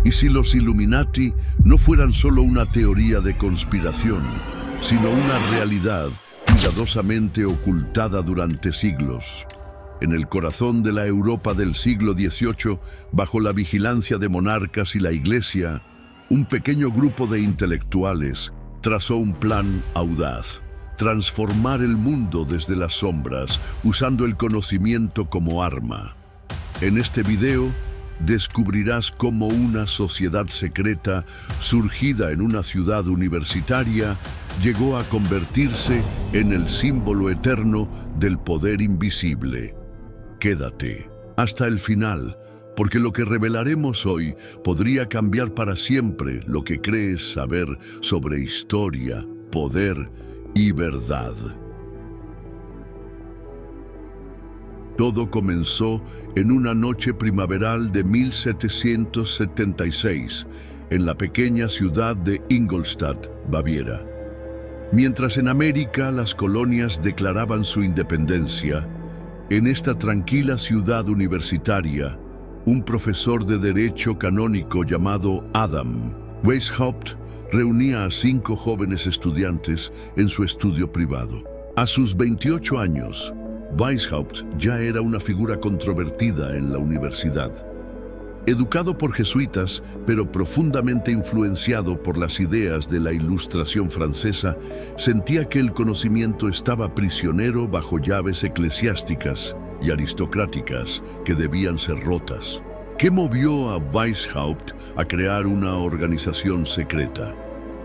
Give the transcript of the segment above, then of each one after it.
¿Y si los Illuminati no fueran solo una teoría de conspiración, sino una realidad cuidadosamente ocultada durante siglos? En el corazón de la Europa del siglo XVIII, bajo la vigilancia de monarcas y la Iglesia, un pequeño grupo de intelectuales trazó un plan audaz: transformar el mundo desde las sombras, usando el conocimiento como arma. En este video descubrirás cómo una sociedad secreta, surgida en una ciudad universitaria, llegó a convertirse en el símbolo eterno del poder invisible. Quédate hasta el final, porque lo que revelaremos hoy podría cambiar para siempre lo que crees saber sobre historia, poder y verdad. Todo comenzó en una noche primaveral de 1776, en la pequeña ciudad de Ingolstadt, Baviera. Mientras en América las colonias declaraban su independencia, en esta tranquila ciudad universitaria, un profesor de derecho canónico llamado Adam Weishaupt reunía a 5 jóvenes estudiantes en su estudio privado. A sus 28 años, Weishaupt ya era una figura controvertida en la universidad. Educado por jesuitas, pero profundamente influenciado por las ideas de la Ilustración francesa, sentía que el conocimiento estaba prisionero bajo llaves eclesiásticas y aristocráticas que debían ser rotas. ¿Qué movió a Weishaupt a crear una organización secreta?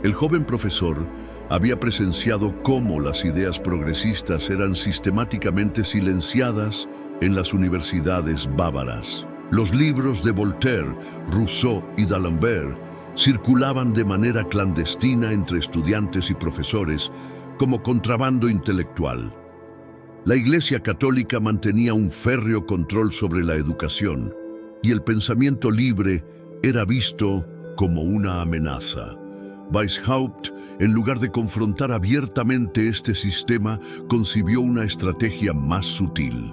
El joven profesor había presenciado cómo las ideas progresistas eran sistemáticamente silenciadas en las universidades bávaras. Los libros de Voltaire, Rousseau y d'Alembert circulaban de manera clandestina entre estudiantes y profesores como contrabando intelectual. La Iglesia Católica mantenía un férreo control sobre la educación, y el pensamiento libre era visto como una amenaza. Weishaupt, en lugar de confrontar abiertamente este sistema, concibió una estrategia más sutil: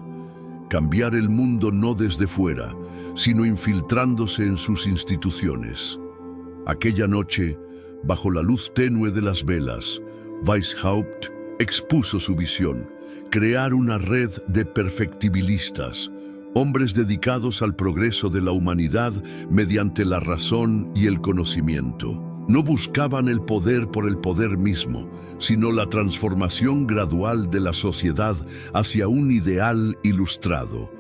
cambiar el mundo no desde fuera, sino infiltrándose en sus instituciones. Aquella noche, bajo la luz tenue de las velas, Weishaupt expuso su visión: crear una red de perfectibilistas, hombres dedicados al progreso de la humanidad mediante la razón y el conocimiento. No buscaban el poder por el poder mismo, sino la transformación gradual de la sociedad hacia un ideal ilustrado,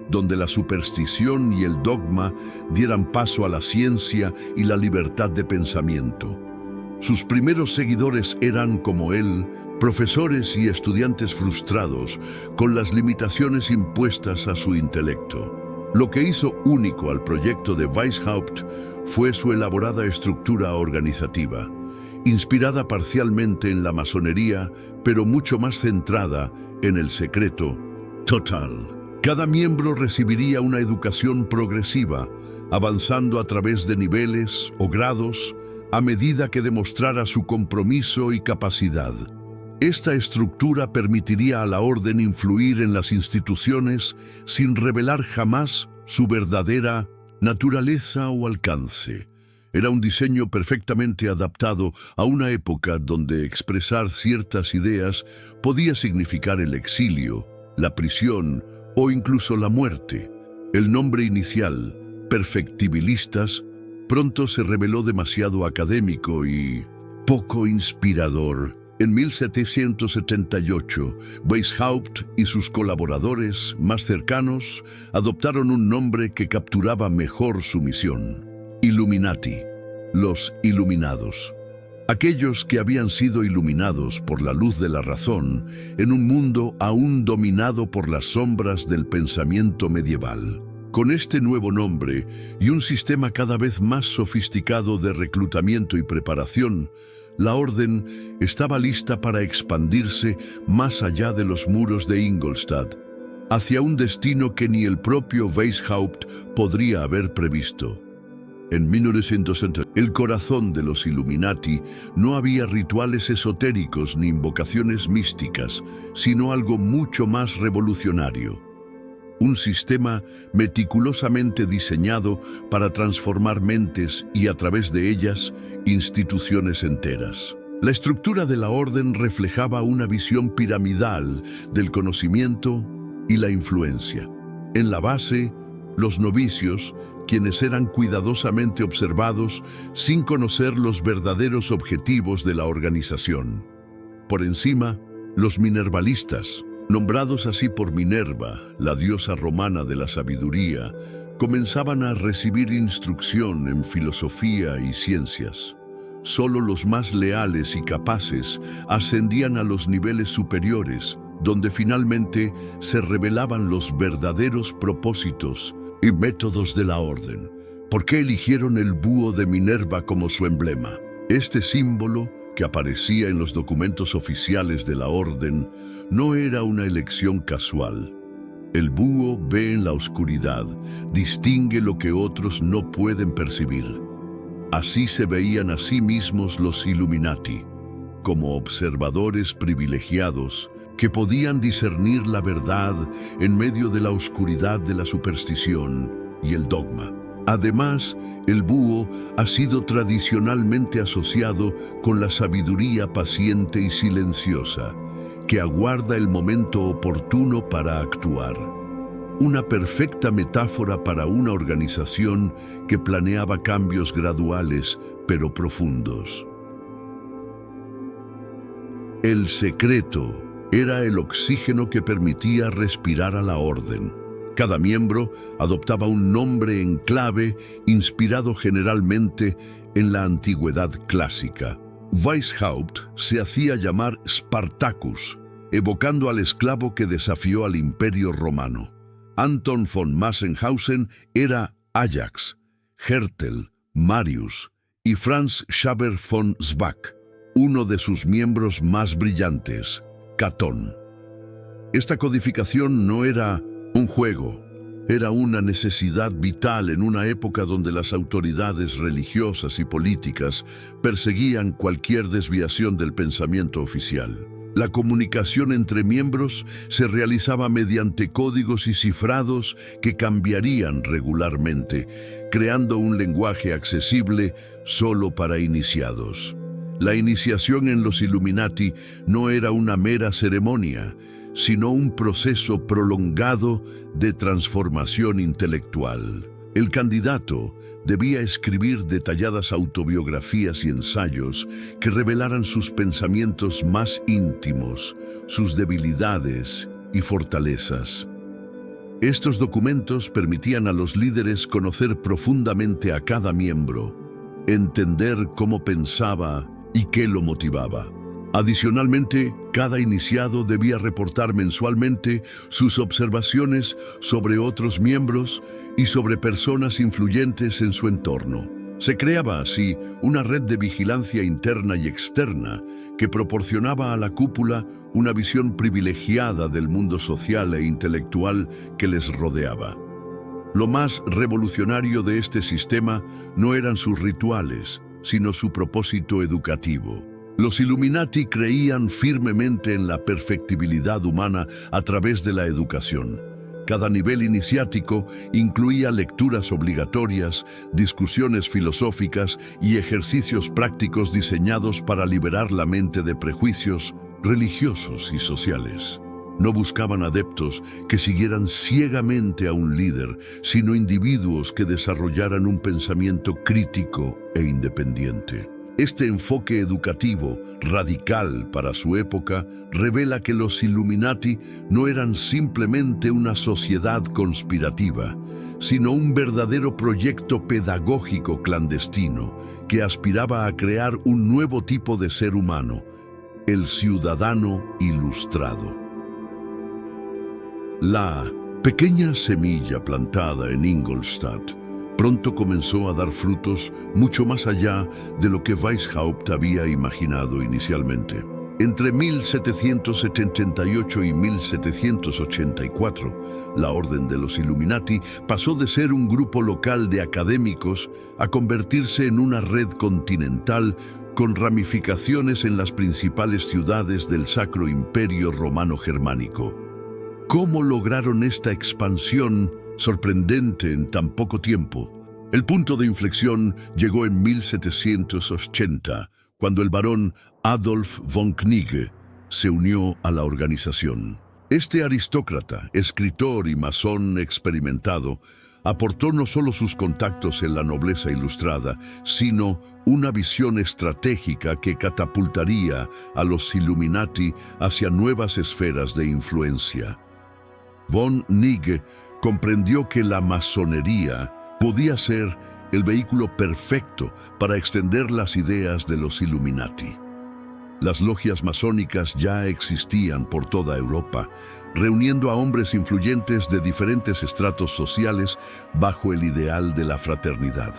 donde la superstición y el dogma dieran paso a la ciencia y la libertad de pensamiento. Sus primeros seguidores eran, como él, profesores y estudiantes frustrados con las limitaciones impuestas a su intelecto. Lo que hizo único al proyecto de Weishaupt fue su elaborada estructura organizativa, inspirada parcialmente en la masonería, pero mucho más centrada en el secreto total. Cada miembro recibiría una educación progresiva, avanzando a través de niveles o grados a medida que demostrara su compromiso y capacidad. Esta estructura permitiría a la orden influir en las instituciones sin revelar jamás su verdadera naturaleza o alcance. Era un diseño perfectamente adaptado a una época donde expresar ciertas ideas podía significar el exilio, la prisión o incluso la muerte. El nombre inicial, perfectibilistas, pronto se reveló demasiado académico y poco inspirador. En 1778, Weishaupt y sus colaboradores más cercanos adoptaron un nombre que capturaba mejor su misión: Illuminati, los iluminados. Aquellos que habían sido iluminados por la luz de la razón en un mundo aún dominado por las sombras del pensamiento medieval. Con este nuevo nombre y un sistema cada vez más sofisticado de reclutamiento y preparación, la orden estaba lista para expandirse más allá de los muros de Ingolstadt, hacia un destino que ni el propio Weishaupt podría haber previsto. En 1960, el corazón de los Illuminati no había rituales esotéricos ni invocaciones místicas, sino algo mucho más revolucionario: un sistema meticulosamente diseñado para transformar mentes y, a través de ellas, instituciones enteras. La estructura de la orden reflejaba una visión piramidal del conocimiento y la influencia. En la base, los novicios, quienes eran cuidadosamente observados sin conocer los verdaderos objetivos de la organización. Por encima, los minervalistas, nombrados así por Minerva, la diosa romana de la sabiduría, comenzaban a recibir instrucción en filosofía y ciencias. Solo los más leales y capaces ascendían a los niveles superiores, donde finalmente se revelaban los verdaderos propósitos y métodos de la orden. ¿Por qué eligieron el búho de Minerva como su emblema? Este símbolo, que aparecía en los documentos oficiales de la orden, no era una elección casual. El búho ve en la oscuridad, distingue lo que otros no pueden percibir. Así se veían a sí mismos los Illuminati, como observadores privilegiados que podían discernir la verdad en medio de la oscuridad de la superstición y el dogma. Además, el búho ha sido tradicionalmente asociado con la sabiduría paciente y silenciosa, que aguarda el momento oportuno para actuar. Una perfecta metáfora para una organización que planeaba cambios graduales pero profundos. El secreto era el oxígeno que permitía respirar a la orden. Cada miembro adoptaba un nombre en clave inspirado generalmente en la antigüedad clásica. Weishaupt se hacía llamar Spartacus, evocando al esclavo que desafió al Imperio Romano. Anton von Massenhausen era Ajax, Hertel, Marius y Franz Xaver von Zwack, uno de sus miembros más brillantes, Catón. Esta codificación no era un juego, era una necesidad vital en una época donde las autoridades religiosas y políticas perseguían cualquier desviación del pensamiento oficial. La comunicación entre miembros se realizaba mediante códigos y cifrados que cambiarían regularmente, creando un lenguaje accesible solo para iniciados. La iniciación en los Illuminati no era una mera ceremonia, sino un proceso prolongado de transformación intelectual. El candidato debía escribir detalladas autobiografías y ensayos que revelaran sus pensamientos más íntimos, sus debilidades y fortalezas. Estos documentos permitían a los líderes conocer profundamente a cada miembro, entender cómo pensaba y qué lo motivaba. Adicionalmente, cada iniciado debía reportar mensualmente sus observaciones sobre otros miembros y sobre personas influyentes en su entorno. Se creaba así una red de vigilancia interna y externa que proporcionaba a la cúpula una visión privilegiada del mundo social e intelectual que les rodeaba. Lo más revolucionario de este sistema no eran sus rituales, sino su propósito educativo. Los Illuminati creían firmemente en la perfectibilidad humana a través de la educación. Cada nivel iniciático incluía lecturas obligatorias, discusiones filosóficas y ejercicios prácticos diseñados para liberar la mente de prejuicios religiosos y sociales. No buscaban adeptos que siguieran ciegamente a un líder, sino individuos que desarrollaran un pensamiento crítico e independiente. Este enfoque educativo, radical para su época, revela que los Illuminati no eran simplemente una sociedad conspirativa, sino un verdadero proyecto pedagógico clandestino que aspiraba a crear un nuevo tipo de ser humano, el ciudadano ilustrado. La pequeña semilla plantada en Ingolstadt pronto comenzó a dar frutos mucho más allá de lo que Weishaupt había imaginado inicialmente. Entre 1778 y 1784, la Orden de los Illuminati pasó de ser un grupo local de académicos a convertirse en una red continental con ramificaciones en las principales ciudades del Sacro Imperio Romano Germánico. ¿Cómo lograron esta expansión sorprendente en tan poco tiempo? El punto de inflexión llegó en 1780, cuando el barón Adolf von Knigge se unió a la organización. Este aristócrata, escritor y masón experimentado, aportó no solo sus contactos en la nobleza ilustrada, sino una visión estratégica que catapultaría a los Illuminati hacia nuevas esferas de influencia. Von Knigge comprendió que la masonería podía ser el vehículo perfecto para extender las ideas de los Illuminati. Las logias masónicas ya existían por toda Europa, reuniendo a hombres influyentes de diferentes estratos sociales bajo el ideal de la fraternidad.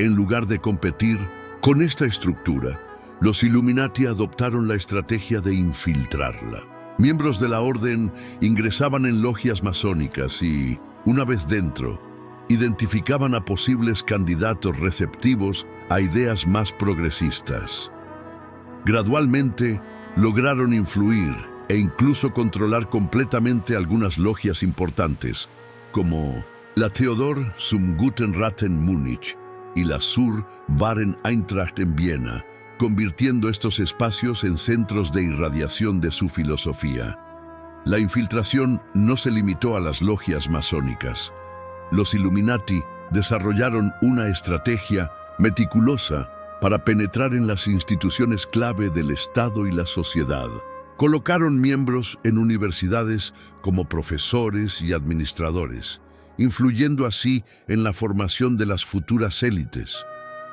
En lugar de competir con esta estructura, los Illuminati adoptaron la estrategia de infiltrarla. Miembros de la orden ingresaban en logias masónicas y, una vez dentro, identificaban a posibles candidatos receptivos a ideas más progresistas. Gradualmente, lograron influir e incluso controlar completamente algunas logias importantes, como la Theodor zum Guten Rat en Múnich y la Zur Wahren Eintracht en Viena, convirtiendo estos espacios en centros de irradiación de su filosofía. La infiltración no se limitó a las logias masónicas. Los Illuminati desarrollaron una estrategia meticulosa para penetrar en las instituciones clave del Estado y la sociedad. Colocaron miembros en universidades como profesores y administradores, influyendo así en la formación de las futuras élites.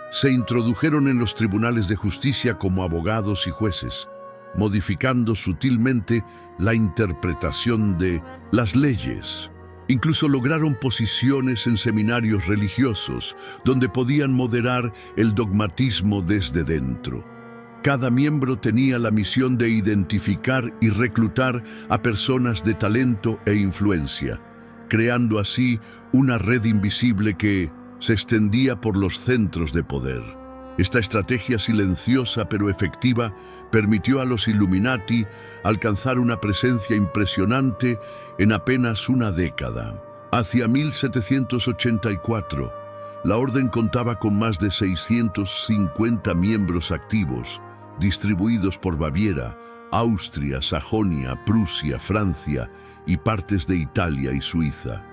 Se introdujeron en los tribunales de justicia como abogados y jueces, modificando sutilmente la interpretación de las leyes. Incluso lograron posiciones en seminarios religiosos, donde podían moderar el dogmatismo desde dentro. Cada miembro tenía la misión de identificar y reclutar a personas de talento e influencia, creando así una red invisible que se extendía por los centros de poder. Esta estrategia silenciosa pero efectiva permitió a los Illuminati alcanzar una presencia impresionante en apenas una década. Hacia 1784, la orden contaba con más de 650 miembros activos, distribuidos por Baviera, Austria, Sajonia, Prusia, Francia y partes de Italia y Suiza.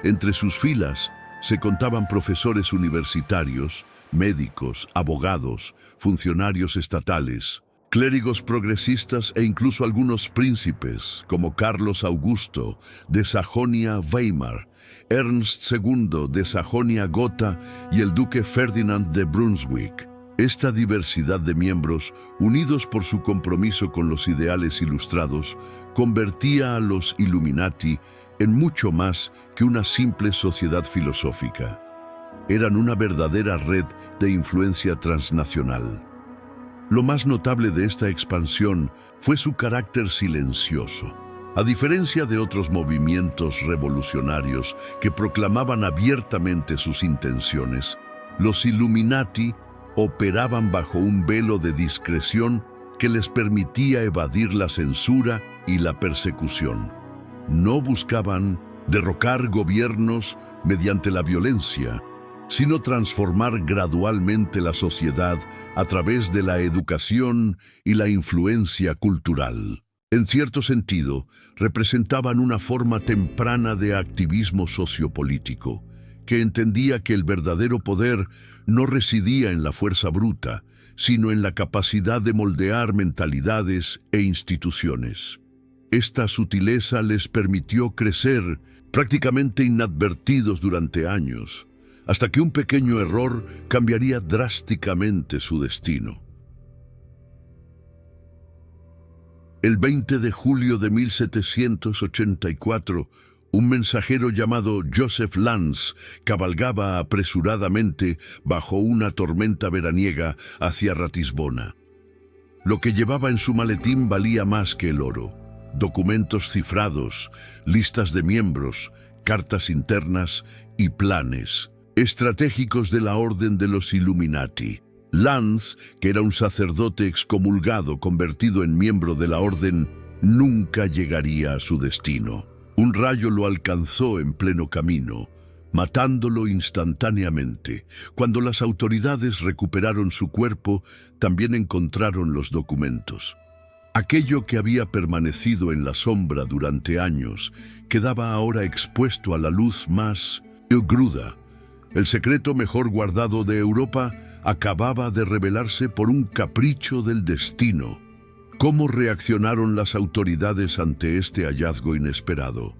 Entre sus filas se contaban profesores universitarios, médicos, abogados, funcionarios estatales, clérigos progresistas e incluso algunos príncipes, como Carlos Augusto de Sajonia-Weimar, Ernst II de Sajonia-Gotha y el duque Ferdinand de Brunswick. Esta diversidad de miembros, unidos por su compromiso con los ideales ilustrados, convertía a los Illuminati en mucho más que una simple sociedad filosófica. Eran una verdadera red de influencia transnacional. Lo más notable de esta expansión fue su carácter silencioso. A diferencia de otros movimientos revolucionarios que proclamaban abiertamente sus intenciones, los Illuminati operaban bajo un velo de discreción que les permitía evadir la censura y la persecución. No buscaban derrocar gobiernos mediante la violencia, sino transformar gradualmente la sociedad a través de la educación y la influencia cultural. En cierto sentido, representaban una forma temprana de activismo sociopolítico, que entendía que el verdadero poder no residía en la fuerza bruta, sino en la capacidad de moldear mentalidades e instituciones. Esta sutileza les permitió crecer prácticamente inadvertidos durante años, hasta que un pequeño error cambiaría drásticamente su destino. El 20 de julio de 1784, un mensajero llamado Joseph Lanz cabalgaba apresuradamente bajo una tormenta veraniega hacia Ratisbona. Lo que llevaba en su maletín valía más que el oro: documentos cifrados, listas de miembros, cartas internas y planes estratégicos de la Orden de los Illuminati. Lanz, que era un sacerdote excomulgado convertido en miembro de la Orden, nunca llegaría a su destino. Un rayo lo alcanzó en pleno camino, matándolo instantáneamente. Cuando las autoridades recuperaron su cuerpo, también encontraron los documentos. Aquello que había permanecido en la sombra durante años quedaba ahora expuesto a la luz más cruda. El secreto mejor guardado de Europa acababa de revelarse por un capricho del destino. ¿Cómo reaccionaron las autoridades ante este hallazgo inesperado?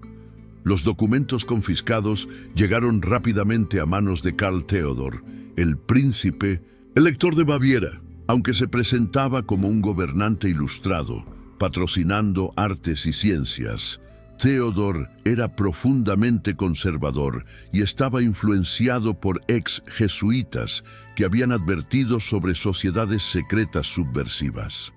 Los documentos confiscados llegaron rápidamente a manos de Karl Theodor, el príncipe elector de Baviera. Aunque se presentaba como un gobernante ilustrado, patrocinando artes y ciencias, Theodor era profundamente conservador y estaba influenciado por ex-jesuitas que habían advertido sobre sociedades secretas subversivas.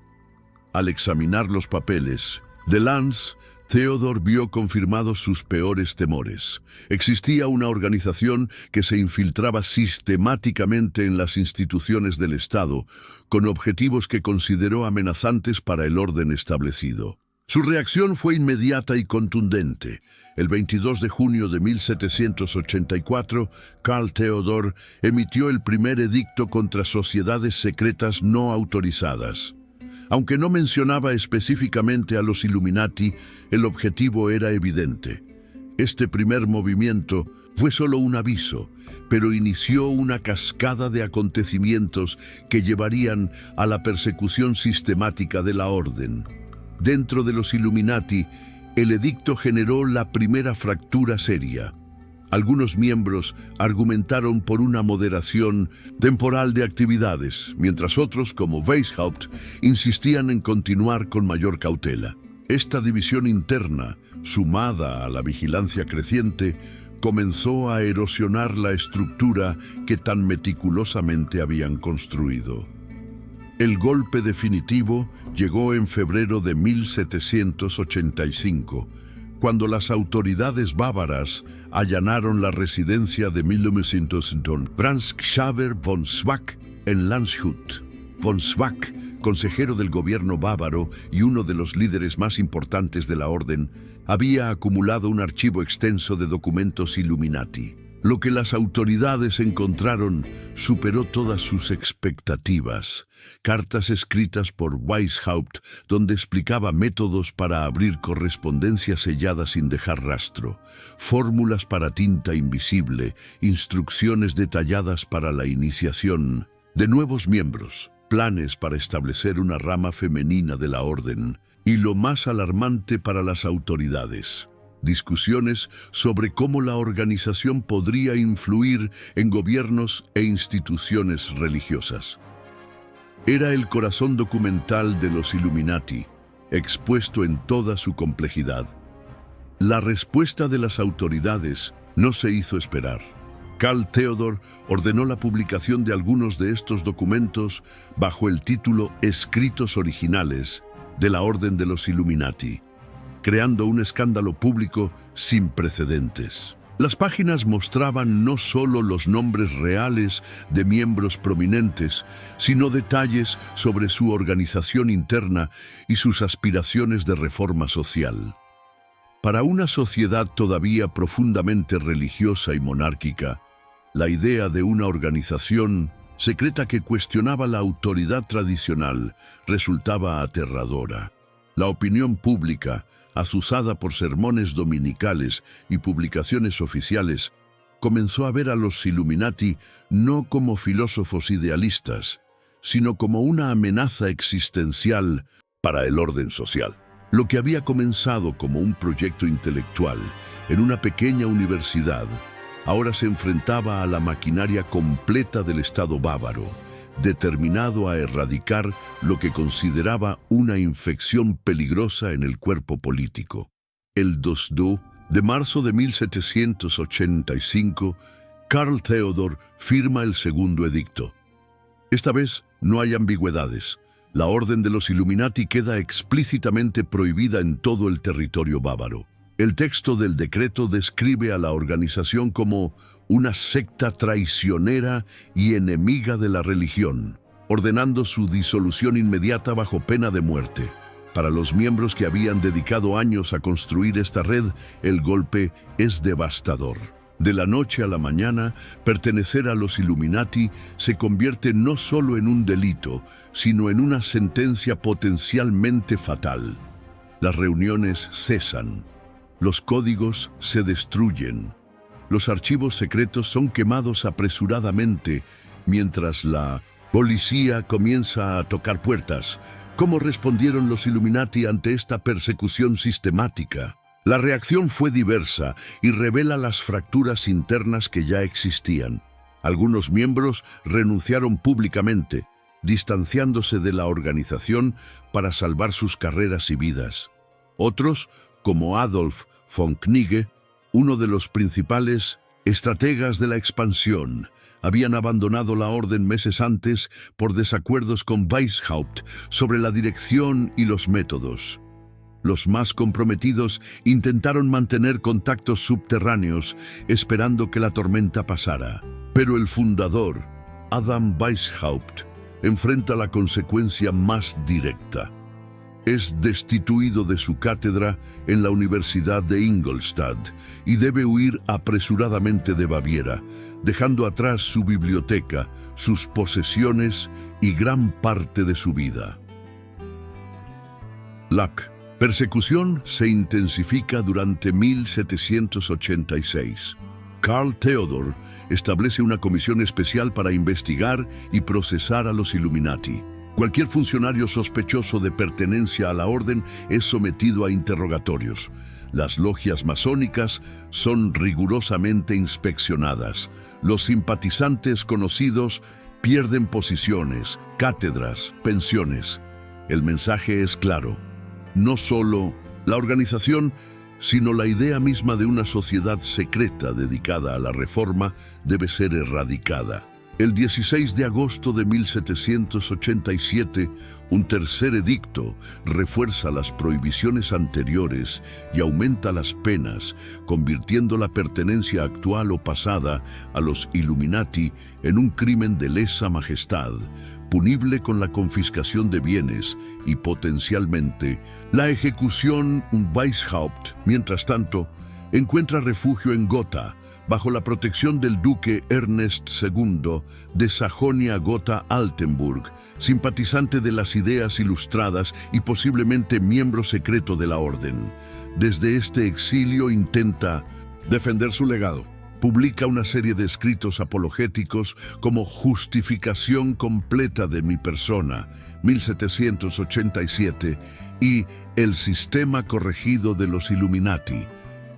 Al examinar los papeles de Lanz, Theodor vio confirmados sus peores temores. Existía una organización que se infiltraba sistemáticamente en las instituciones del Estado, con objetivos que consideró amenazantes para el orden establecido. Su reacción fue inmediata y contundente. El 22 de junio de 1784, Karl Theodor emitió el primer edicto contra sociedades secretas no autorizadas. Aunque no mencionaba específicamente a los Illuminati, el objetivo era evidente. Este primer movimiento fue solo un aviso, pero inició una cascada de acontecimientos que llevarían a la persecución sistemática de la orden. Dentro de los Illuminati, el edicto generó la primera fractura seria. Algunos miembros argumentaron por una moderación temporal de actividades, mientras otros, como Weishaupt, insistían en continuar con mayor cautela. Esta división interna, sumada a la vigilancia creciente, comenzó a erosionar la estructura que tan meticulosamente habían construido. El golpe definitivo llegó en febrero de 1785, cuando las autoridades bávaras allanaron la residencia de 1902 Franz Xaver von Zwack en Landshut. Von Zwack, consejero del gobierno bávaro y uno de los líderes más importantes de la orden, había acumulado un archivo extenso de documentos Illuminati. Lo que las autoridades encontraron superó todas sus expectativas. Cartas escritas por Weishaupt, donde explicaba métodos para abrir correspondencia sellada sin dejar rastro, fórmulas para tinta invisible, instrucciones detalladas para la iniciación de nuevos miembros, planes para establecer una rama femenina de la orden, y lo más alarmante para las autoridades: discusiones sobre cómo la organización podría influir en gobiernos e instituciones religiosas. Era el corazón documental de los Illuminati, expuesto en toda su complejidad. La respuesta de las autoridades no se hizo esperar. Karl Theodor ordenó la publicación de algunos de estos documentos bajo el título Escritos Originales de la Orden de los Illuminati, creando un escándalo público sin precedentes. Las páginas mostraban no solo los nombres reales de miembros prominentes, sino detalles sobre su organización interna y sus aspiraciones de reforma social. Para una sociedad todavía profundamente religiosa y monárquica, la idea de una organización secreta que cuestionaba la autoridad tradicional resultaba aterradora. La opinión pública, azuzada por sermones dominicales y publicaciones oficiales, comenzó a ver a los Illuminati no como filósofos idealistas, sino como una amenaza existencial para el orden social. Lo que había comenzado como un proyecto intelectual en una pequeña universidad, ahora se enfrentaba a la maquinaria completa del Estado bávaro, determinado a erradicar lo que consideraba una infección peligrosa en el cuerpo político. El 2 de marzo de 1785, Karl Theodor firma el segundo edicto. Esta vez no hay ambigüedades. La orden de los Illuminati queda explícitamente prohibida en todo el territorio bávaro. El texto del decreto describe a la organización como una secta traicionera y enemiga de la religión, ordenando su disolución inmediata bajo pena de muerte. Para los miembros que habían dedicado años a construir esta red, el golpe es devastador. De la noche a la mañana, pertenecer a los Illuminati se convierte no solo en un delito, sino en una sentencia potencialmente fatal. Las reuniones cesan, los códigos se destruyen, los archivos secretos son quemados apresuradamente, mientras la policía comienza a tocar puertas. ¿Cómo respondieron los Illuminati ante esta persecución sistemática? La reacción fue diversa y revela las fracturas internas que ya existían. Algunos miembros renunciaron públicamente, distanciándose de la organización para salvar sus carreras y vidas. Otros, como Adolf von Knigge, uno de los principales estrategas de la expansión, habían abandonado la orden meses antes por desacuerdos con Weishaupt sobre la dirección y los métodos. Los más comprometidos intentaron mantener contactos subterráneos, esperando que la tormenta pasara. Pero el fundador, Adam Weishaupt, enfrenta la consecuencia más directa. Es destituido de su cátedra en la Universidad de Ingolstadt y debe huir apresuradamente de Baviera, dejando atrás su biblioteca, sus posesiones y gran parte de su vida. La persecución se intensifica durante 1786. Karl Theodor establece una comisión especial para investigar y procesar a los Illuminati. Cualquier funcionario sospechoso de pertenencia a la orden es sometido a interrogatorios. Las logias masónicas son rigurosamente inspeccionadas. Los simpatizantes conocidos pierden posiciones, cátedras, pensiones. El mensaje es claro. No solo la organización, sino la idea misma de una sociedad secreta dedicada a la reforma debe ser erradicada. El 16 de agosto de 1787, un tercer edicto refuerza las prohibiciones anteriores y aumenta las penas, convirtiendo la pertenencia actual o pasada a los Illuminati en un crimen de lesa majestad, punible con la confiscación de bienes y potencialmente la ejecución. Weishaupt, mientras tanto, encuentra refugio en Gotha, bajo la protección del duque Ernest II de Sajonia-Gotha-Altenburg, simpatizante de las ideas ilustradas y posiblemente miembro secreto de la orden. Desde este exilio intenta defender su legado. Publica una serie de escritos apologéticos como Justificación completa de mi persona, 1787, y El sistema corregido de los Illuminati,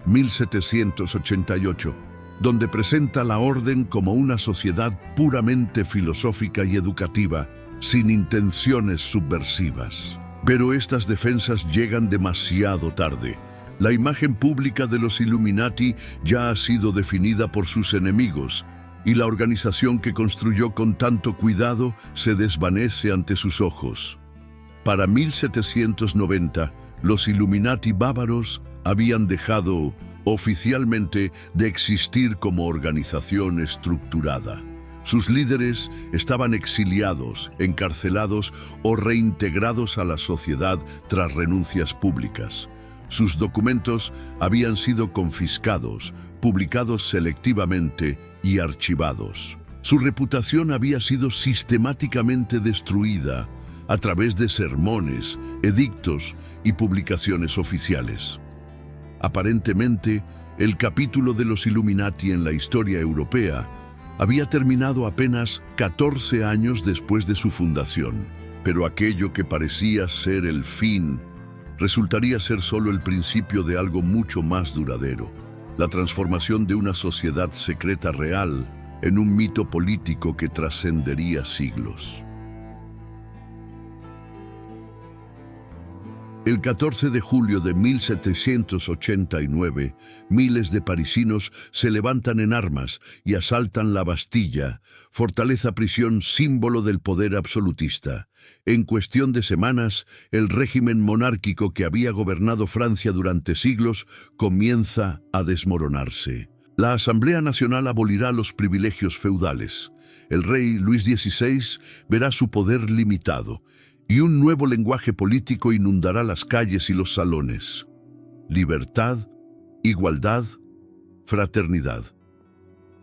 1788, donde presenta la orden como una sociedad puramente filosófica y educativa, sin intenciones subversivas. Pero estas defensas llegan demasiado tarde. La imagen pública de los Illuminati ya ha sido definida por sus enemigos, y la organización que construyó con tanto cuidado se desvanece ante sus ojos. Para 1790, los Illuminati bávaros habían dejado oficialmente de existir como organización estructurada. Sus líderes estaban exiliados, encarcelados o reintegrados a la sociedad tras renuncias públicas. Sus documentos habían sido confiscados, publicados selectivamente y archivados. Su reputación había sido sistemáticamente destruida a través de sermones, edictos y publicaciones oficiales. Aparentemente, el capítulo de los Illuminati en la historia europea había terminado apenas 14 años después de su fundación, pero aquello que parecía ser el fin resultaría ser solo el principio de algo mucho más duradero, la transformación de una sociedad secreta real en un mito político que trascendería siglos. El 14 de julio de 1789, miles de parisinos se levantan en armas y asaltan la Bastilla, fortaleza-prisión símbolo del poder absolutista. En cuestión de semanas, el régimen monárquico que había gobernado Francia durante siglos comienza a desmoronarse. La Asamblea Nacional abolirá los privilegios feudales. El rey Luis XVI verá su poder limitado y un nuevo lenguaje político inundará las calles y los salones. Libertad, igualdad, fraternidad.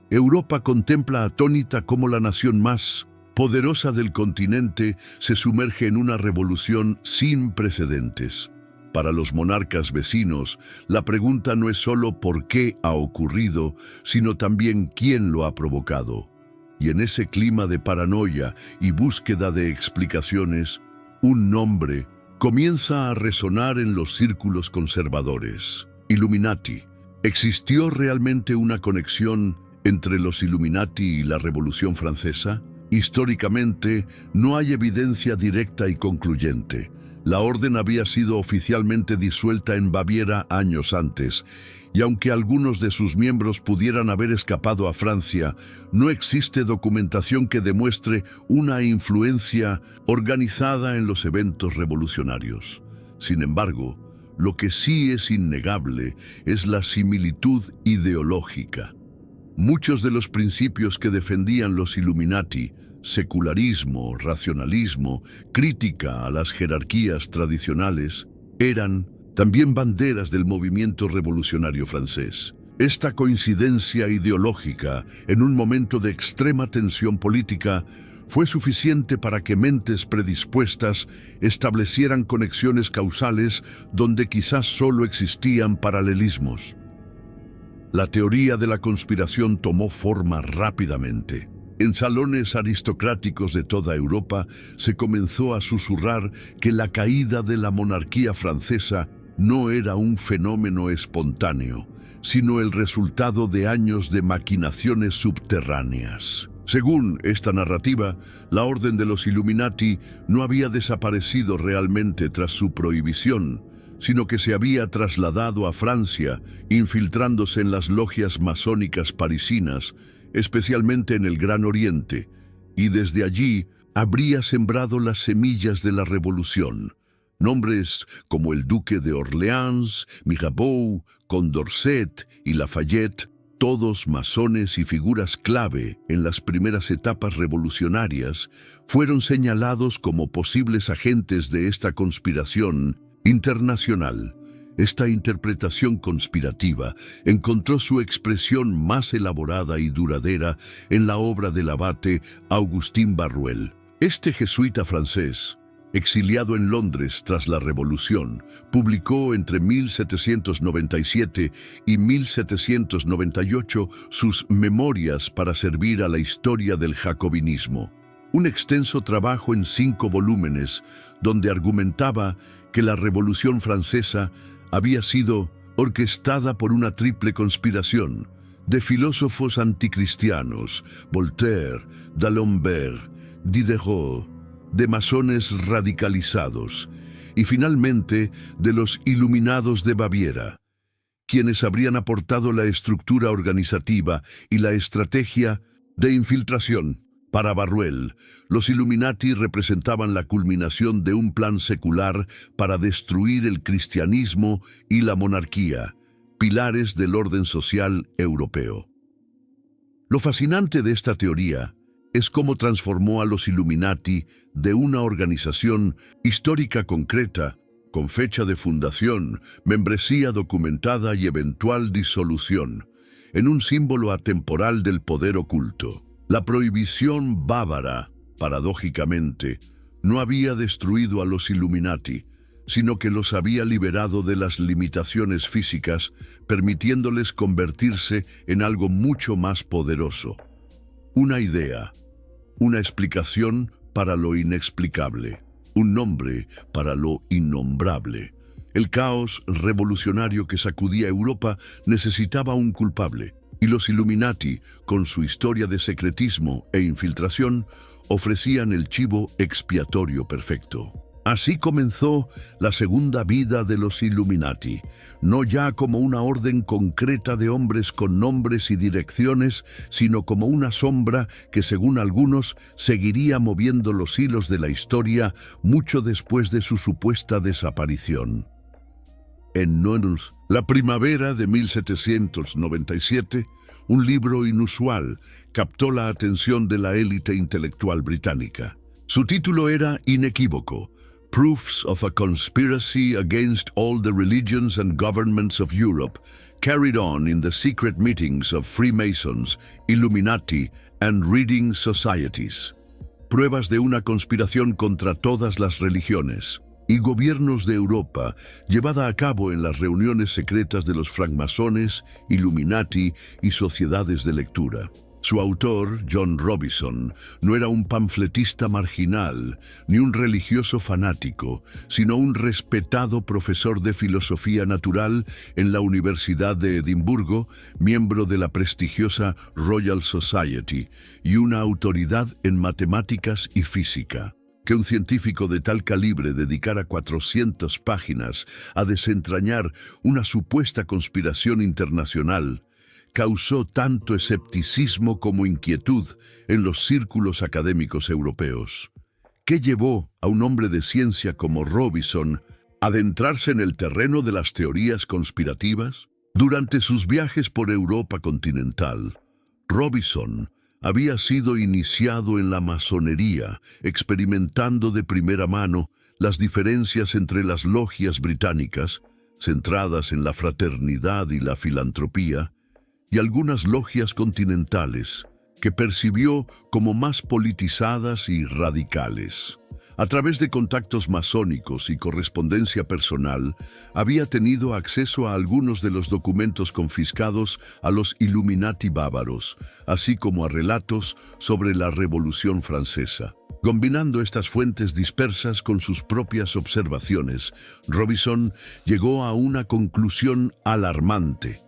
Europa contempla atónita cómo la nación más poderosa del continente se sumerge en una revolución sin precedentes. Para los monarcas vecinos, la pregunta no es solo por qué ha ocurrido, sino también quién lo ha provocado. Y en ese clima de paranoia y búsqueda de explicaciones, un nombre comienza a resonar en los círculos conservadores: Illuminati. ¿Existió realmente una conexión entre los Illuminati y la Revolución Francesa? Históricamente, no hay evidencia directa y concluyente. La orden había sido oficialmente disuelta en Baviera años antes, y aunque algunos de sus miembros pudieran haber escapado a Francia, no existe documentación que demuestre una influencia organizada en los eventos revolucionarios. Sin embargo, lo que sí es innegable es la similitud ideológica. Muchos de los principios que defendían los Illuminati, secularismo, racionalismo, crítica a las jerarquías tradicionales, eran también banderas del movimiento revolucionario francés. Esta coincidencia ideológica, en un momento de extrema tensión política, fue suficiente para que mentes predispuestas establecieran conexiones causales donde quizás solo existían paralelismos. La teoría de la conspiración tomó forma rápidamente. En salones aristocráticos de toda Europa se comenzó a susurrar que la caída de la monarquía francesa no era un fenómeno espontáneo, sino el resultado de años de maquinaciones subterráneas. Según esta narrativa, la Orden de los Illuminati no había desaparecido realmente tras su prohibición, sino que se había trasladado a Francia, infiltrándose en las logias masónicas parisinas, especialmente en el Gran Oriente, y desde allí habría sembrado las semillas de la revolución. Nombres como el Duque de Orleans, Mirabeau, Condorcet y Lafayette, todos masones y figuras clave en las primeras etapas revolucionarias, fueron señalados como posibles agentes de esta conspiración internacional. Esta interpretación conspirativa encontró su expresión más elaborada y duradera en la obra del abate Augustin Barruel. Este jesuita francés, exiliado en Londres tras la Revolución, publicó entre 1797 y 1798 sus Memorias para servir a la historia del jacobinismo, un extenso trabajo en 5 volúmenes donde argumentaba que la Revolución Francesa había sido orquestada por una triple conspiración de filósofos anticristianos, Voltaire, D'Alembert, Diderot, de masones radicalizados y finalmente de los Iluminados de Baviera, quienes habrían aportado la estructura organizativa y la estrategia de infiltración. Para Barruel, los Illuminati representaban la culminación de un plan secular para destruir el cristianismo y la monarquía, pilares del orden social europeo. Lo fascinante de esta teoría es cómo transformó a los Illuminati de una organización histórica concreta, con fecha de fundación, membresía documentada y eventual disolución, en un símbolo atemporal del poder oculto. La prohibición bávara, paradójicamente, no había destruido a los Illuminati, sino que los había liberado de las limitaciones físicas, permitiéndoles convertirse en algo mucho más poderoso. Una idea, una explicación para lo inexplicable, un nombre para lo innombrable. El caos revolucionario que sacudía Europa necesitaba un culpable, y los Illuminati, con su historia de secretismo e infiltración, ofrecían el chivo expiatorio perfecto. Así comenzó la segunda vida de los Illuminati, no ya como una orden concreta de hombres con nombres y direcciones, sino como una sombra que, según algunos, seguiría moviendo los hilos de la historia mucho después de su supuesta desaparición. En Noël, la primavera de 1797, un libro inusual captó la atención de la élite intelectual británica. Su título era inequívoco: Proofs of a Conspiracy Against All the Religions and Governments of Europe, carried on in the secret meetings of Freemasons, Illuminati, and Reading Societies. Pruebas de una conspiración contra todas las religiones y gobiernos de Europa, llevada a cabo en las reuniones secretas de los francmasones, Illuminati y sociedades de lectura. Su autor, John Robison, no era un panfletista marginal, ni un religioso fanático, sino un respetado profesor de filosofía natural en la Universidad de Edimburgo, miembro de la prestigiosa Royal Society y una autoridad en matemáticas y física. Que un científico de tal calibre dedicara 400 páginas a desentrañar una supuesta conspiración internacional causó tanto escepticismo como inquietud en los círculos académicos europeos. ¿Qué llevó a un hombre de ciencia como Robison a adentrarse en el terreno de las teorías conspirativas? Durante sus viajes por Europa continental, Robison había sido iniciado en la masonería, experimentando de primera mano las diferencias entre las logias británicas, centradas en la fraternidad y la filantropía, y algunas logias continentales, que percibió como más politizadas y radicales. A través de contactos masónicos y correspondencia personal, había tenido acceso a algunos de los documentos confiscados a los Illuminati bávaros, así como a relatos sobre la Revolución Francesa. Combinando estas fuentes dispersas con sus propias observaciones, Robison llegó a una conclusión alarmante.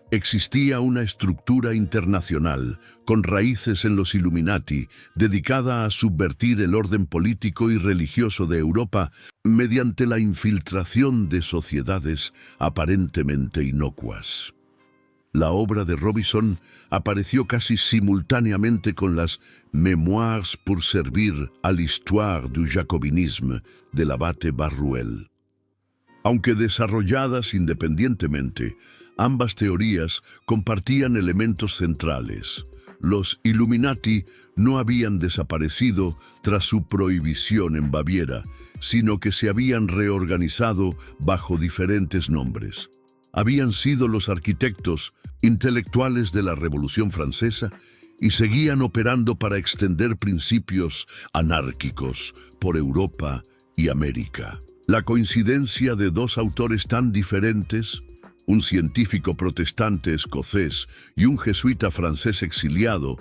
Existía una estructura internacional, con raíces en los Illuminati, dedicada a subvertir el orden político y religioso de Europa mediante la infiltración de sociedades aparentemente inocuas. La obra de Robison apareció casi simultáneamente con las Mémoires pour servir à l'histoire du jacobinisme del abate Barruel. Aunque desarrolladas independientemente, ambas teorías compartían elementos centrales. Los Illuminati no habían desaparecido tras su prohibición en Baviera, sino que se habían reorganizado bajo diferentes nombres. Habían sido los arquitectos intelectuales de la Revolución Francesa y seguían operando para extender principios anárquicos por Europa y América. La coincidencia de dos autores tan diferentes, un científico protestante escocés y un jesuita francés exiliado,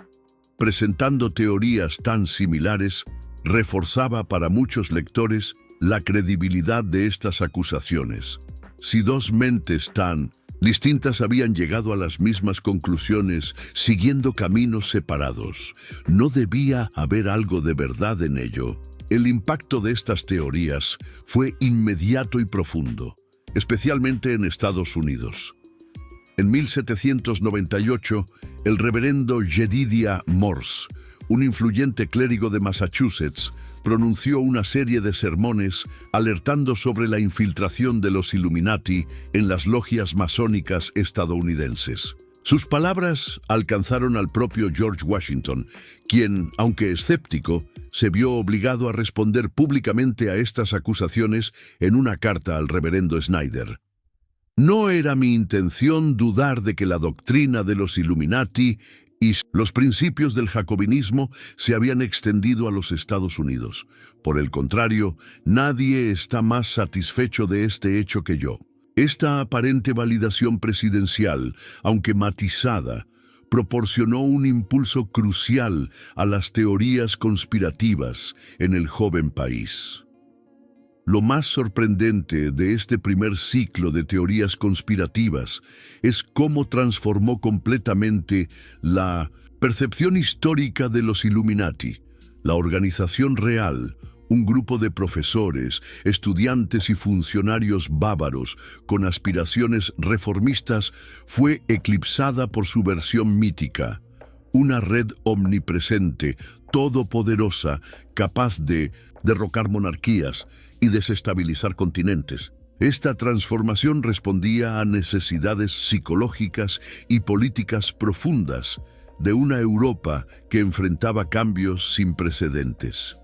presentando teorías tan similares, reforzaba para muchos lectores la credibilidad de estas acusaciones. Si dos mentes tan distintas habían llegado a las mismas conclusiones siguiendo caminos separados, ¿no debía haber algo de verdad en ello? El impacto de estas teorías fue inmediato y profundo, especialmente en Estados Unidos. En 1798, el reverendo Jedediah Morse, un influyente clérigo de Massachusetts, pronunció una serie de sermones alertando sobre la infiltración de los Illuminati en las logias masónicas estadounidenses. Sus palabras alcanzaron al propio George Washington, quien, aunque escéptico, se vio obligado a responder públicamente a estas acusaciones en una carta al reverendo Snyder. No era mi intención dudar de que la doctrina de los Illuminati y los principios del jacobinismo se habían extendido a los Estados Unidos. Por el contrario, nadie está más satisfecho de este hecho que yo. Esta aparente validación presidencial, aunque matizada, proporcionó un impulso crucial a las teorías conspirativas en el joven país. Lo más sorprendente de este primer ciclo de teorías conspirativas es cómo transformó completamente la percepción histórica de los Illuminati. La organización real, un grupo de profesores, estudiantes y funcionarios bávaros con aspiraciones reformistas, fue eclipsada por su versión mítica, una red omnipresente, todopoderosa, capaz de derrocar monarquías y desestabilizar continentes. Esta transformación respondía a necesidades psicológicas y políticas profundas de una Europa que enfrentaba cambios sin precedentes.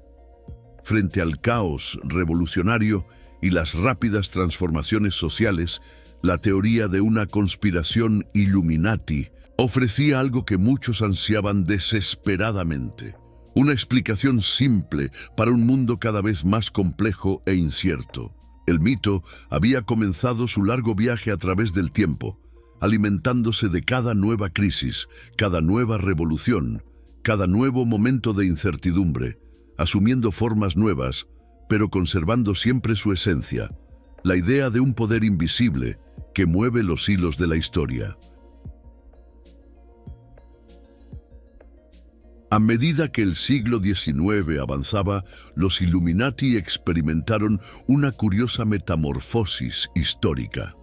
Frente al caos revolucionario y las rápidas transformaciones sociales, la teoría de una conspiración Illuminati ofrecía algo que muchos ansiaban desesperadamente: una explicación simple para un mundo cada vez más complejo e incierto. El mito había comenzado su largo viaje a través del tiempo, alimentándose de cada nueva crisis, cada nueva revolución, cada nuevo momento de incertidumbre, asumiendo formas nuevas, pero conservando siempre su esencia, la idea de un poder invisible que mueve los hilos de la historia. A medida que el siglo XIX avanzaba, los Illuminati experimentaron una curiosa metamorfosis histórica.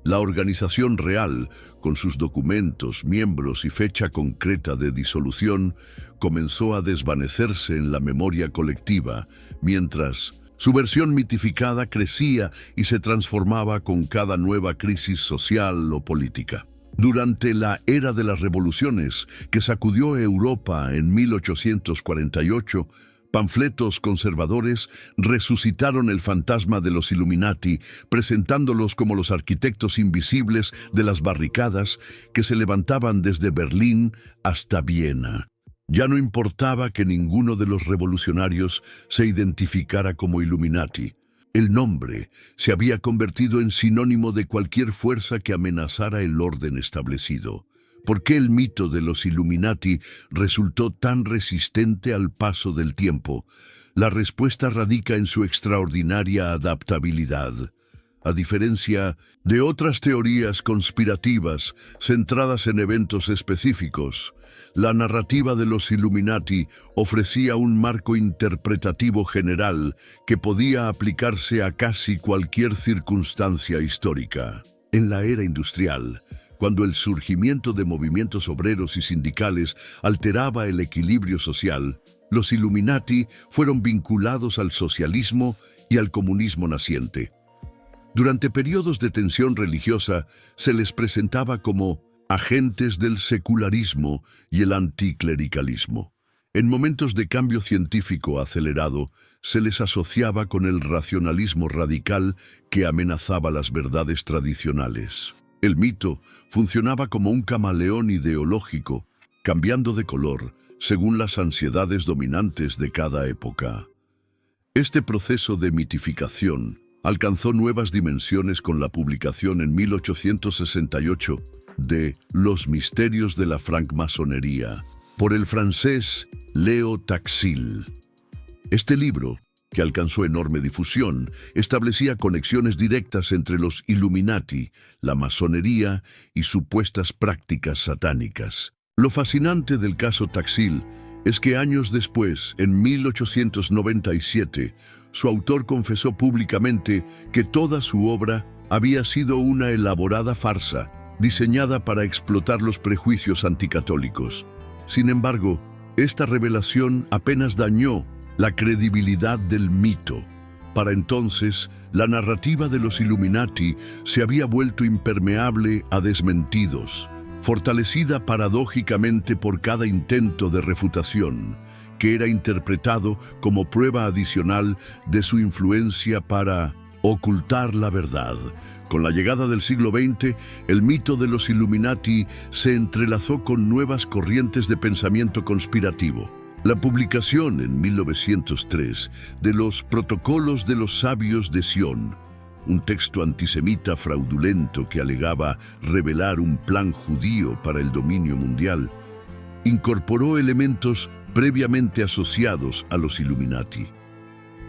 La organización real, con sus documentos, miembros y fecha concreta de disolución, comenzó a desvanecerse en la memoria colectiva, mientras su versión mitificada crecía y se transformaba con cada nueva crisis social o política. Durante la era de las revoluciones que sacudió Europa en 1848, panfletos conservadores resucitaron el fantasma de los Illuminati, presentándolos como los arquitectos invisibles de las barricadas que se levantaban desde Berlín hasta Viena. Ya no importaba que ninguno de los revolucionarios se identificara como Illuminati. El nombre se había convertido en sinónimo de cualquier fuerza que amenazara el orden establecido. ¿Por qué el mito de los Illuminati resultó tan resistente al paso del tiempo? La respuesta radica en su extraordinaria adaptabilidad. A diferencia de otras teorías conspirativas centradas en eventos específicos, la narrativa de los Illuminati ofrecía un marco interpretativo general que podía aplicarse a casi cualquier circunstancia histórica. En la era industrial, cuando el surgimiento de movimientos obreros y sindicales alteraba el equilibrio social, los Illuminati fueron vinculados al socialismo y al comunismo naciente. Durante periodos de tensión religiosa, se les presentaba como agentes del secularismo y el anticlericalismo. En momentos de cambio científico acelerado, se les asociaba con el racionalismo radical que amenazaba las verdades tradicionales. El mito funcionaba como un camaleón ideológico, cambiando de color según las ansiedades dominantes de cada época. Este proceso de mitificación alcanzó nuevas dimensiones con la publicación en 1868 de Los misterios de la francmasonería, por el francés Léo Taxil. Este libro, que alcanzó enorme difusión, establecía conexiones directas entre los Illuminati, la masonería y supuestas prácticas satánicas. Lo fascinante del caso Taxil es que años después, en 1897, su autor confesó públicamente que toda su obra había sido una elaborada farsa, diseñada para explotar los prejuicios anticatólicos. Sin embargo, esta revelación apenas dañó la credibilidad del mito. Para entonces, la narrativa de los Illuminati se había vuelto impermeable a desmentidos, fortalecida paradójicamente por cada intento de refutación, que era interpretado como prueba adicional de su influencia para ocultar la verdad. Con la llegada del siglo XX, el mito de los Illuminati se entrelazó con nuevas corrientes de pensamiento conspirativo. La publicación en 1903 de los Protocolos de los Sabios de Sion, un texto antisemita fraudulento que alegaba revelar un plan judío para el dominio mundial, incorporó elementos previamente asociados a los Illuminati.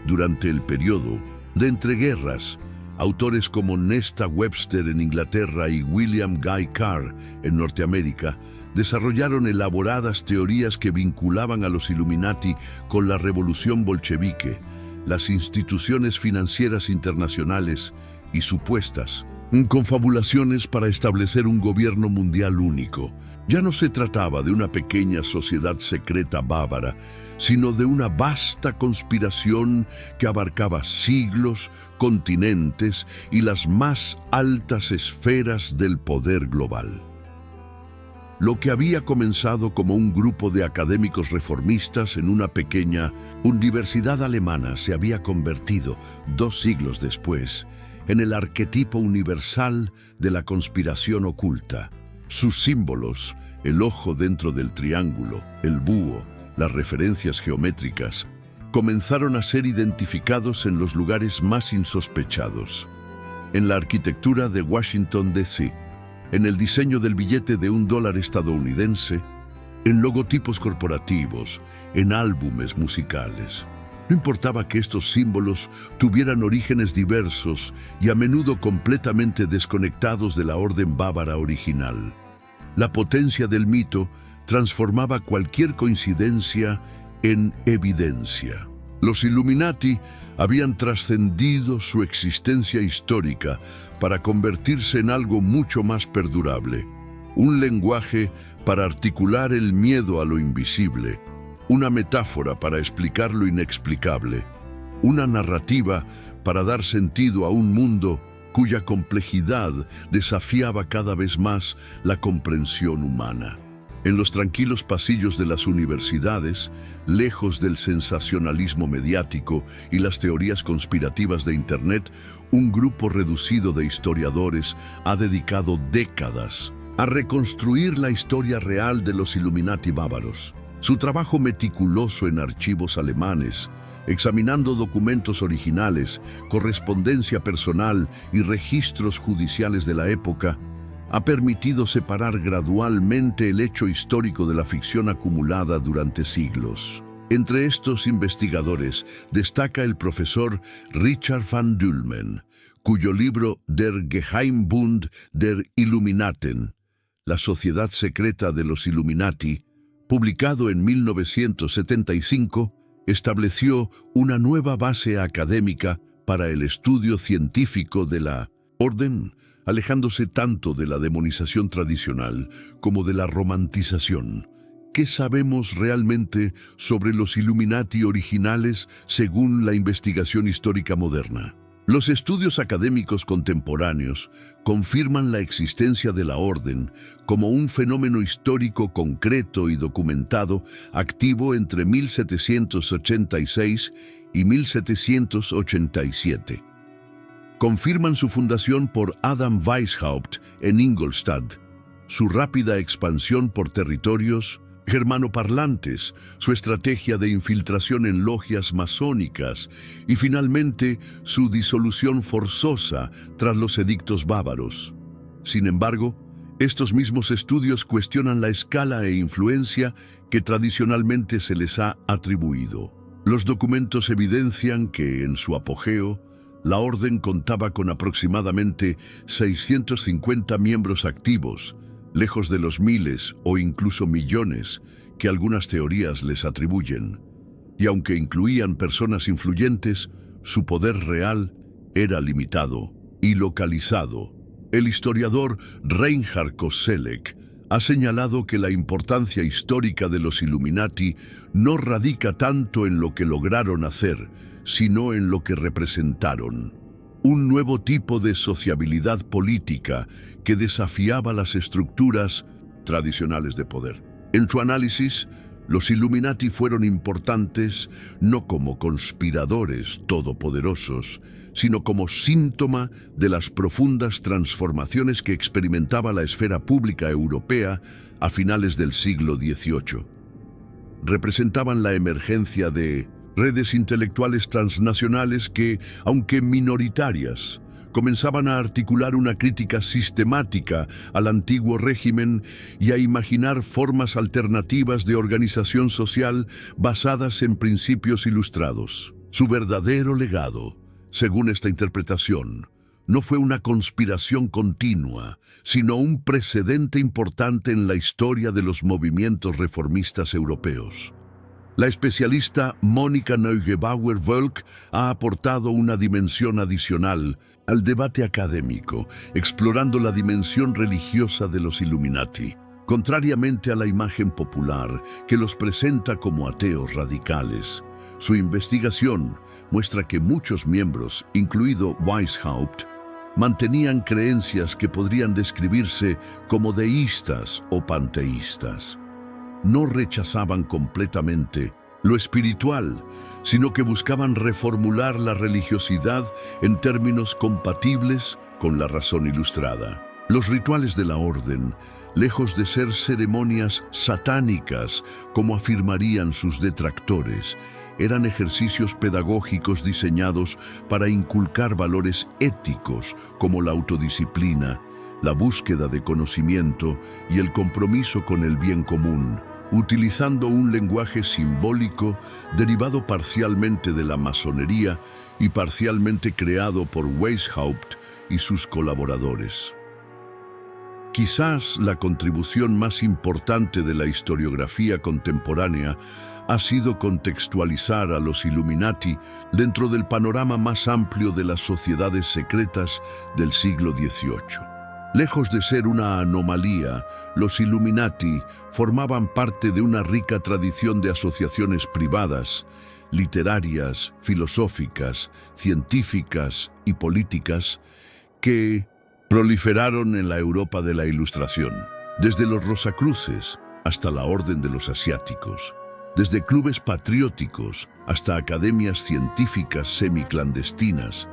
Durante el periodo de entreguerras, autores como Nesta Webster en Inglaterra y William Guy Carr en Norteamérica desarrollaron elaboradas teorías que vinculaban a los Illuminati con la revolución bolchevique, las instituciones financieras internacionales y supuestas confabulaciones para establecer un gobierno mundial único. Ya no se trataba de una pequeña sociedad secreta bávara, sino de una vasta conspiración que abarcaba siglos, continentes y las más altas esferas del poder global. Lo que había comenzado como un grupo de académicos reformistas en una pequeña universidad alemana se había convertido, 2 siglos después, en el arquetipo universal de la conspiración oculta. Sus símbolos, el ojo dentro del triángulo, el búho, las referencias geométricas, comenzaron a ser identificados en los lugares más insospechados. En la arquitectura de Washington, D.C., en el diseño del billete de $1 estadounidense, en logotipos corporativos, en álbumes musicales. No importaba que estos símbolos tuvieran orígenes diversos y a menudo completamente desconectados de la orden bávara original. La potencia del mito transformaba cualquier coincidencia en evidencia. Los Illuminati habían trascendido su existencia histórica para convertirse en algo mucho más perdurable. Un lenguaje para articular el miedo a lo invisible, una metáfora para explicar lo inexplicable, una narrativa para dar sentido a un mundo cuya complejidad desafiaba cada vez más la comprensión humana. En los tranquilos pasillos de las universidades, lejos del sensacionalismo mediático y las teorías conspirativas de Internet, un grupo reducido de historiadores ha dedicado décadas a reconstruir la historia real de los Illuminati bávaros. Su trabajo meticuloso en archivos alemanes, examinando documentos originales, correspondencia personal y registros judiciales de la época, ha permitido separar gradualmente el hecho histórico de la ficción acumulada durante siglos. Entre estos investigadores destaca el profesor Richard van Dulmen, cuyo libro Der Geheimbund der Illuminaten, la sociedad secreta de los Illuminati, publicado en 1975, estableció una nueva base académica para el estudio científico de la orden, alejándose tanto de la demonización tradicional como de la romantización. ¿Qué sabemos realmente sobre los Illuminati originales según la investigación histórica moderna? Los estudios académicos contemporáneos confirman la existencia de la orden como un fenómeno histórico concreto y documentado activo entre 1786 y 1787. Confirman su fundación por Adam Weishaupt en Ingolstadt, su rápida expansión por territorios germanoparlantes, su estrategia de infiltración en logias masónicas y finalmente su disolución forzosa tras los edictos bávaros. Sin embargo, estos mismos estudios cuestionan la escala e influencia que tradicionalmente se les ha atribuido. Los documentos evidencian que, en su apogeo, la orden contaba con aproximadamente 650 miembros activos, lejos de los miles o incluso millones que algunas teorías les atribuyen. Y aunque incluían personas influyentes, su poder real era limitado y localizado. El historiador Reinhard Koselleck ha señalado que la importancia histórica de los Illuminati no radica tanto en lo que lograron hacer, sino en lo que representaron. Un nuevo tipo de sociabilidad política que desafiaba las estructuras tradicionales de poder. En su análisis, los Illuminati fueron importantes no como conspiradores todopoderosos, sino como síntoma de las profundas transformaciones que experimentaba la esfera pública europea a finales del siglo XVIII. Representaban la emergencia de redes intelectuales transnacionales que, aunque minoritarias, comenzaban a articular una crítica sistemática al antiguo régimen y a imaginar formas alternativas de organización social basadas en principios ilustrados. Su verdadero legado, según esta interpretación, no fue una conspiración continua, sino un precedente importante en la historia de los movimientos reformistas europeos. La especialista Mónica Neugebauer-Wölk ha aportado una dimensión adicional al debate académico, explorando la dimensión religiosa de los Illuminati. Contrariamente a la imagen popular que los presenta como ateos radicales, su investigación muestra que muchos miembros, incluido Weishaupt, mantenían creencias que podrían describirse como deístas o panteístas. No rechazaban completamente lo espiritual, sino que buscaban reformular la religiosidad en términos compatibles con la razón ilustrada. Los rituales de la orden, lejos de ser ceremonias satánicas, como afirmarían sus detractores, eran ejercicios pedagógicos diseñados para inculcar valores éticos como la autodisciplina, la búsqueda de conocimiento y el compromiso con el bien común, utilizando un lenguaje simbólico derivado parcialmente de la masonería y parcialmente creado por Weishaupt y sus colaboradores. Quizás la contribución más importante de la historiografía contemporánea ha sido contextualizar a los Illuminati dentro del panorama más amplio de las sociedades secretas del siglo XVIII. Lejos de ser una anomalía, los Illuminati formaban parte de una rica tradición de asociaciones privadas, literarias, filosóficas, científicas y políticas que proliferaron en la Europa de la Ilustración, desde los Rosacruces hasta la Orden de los Asiáticos, desde clubes patrióticos hasta academias científicas semiclandestinas.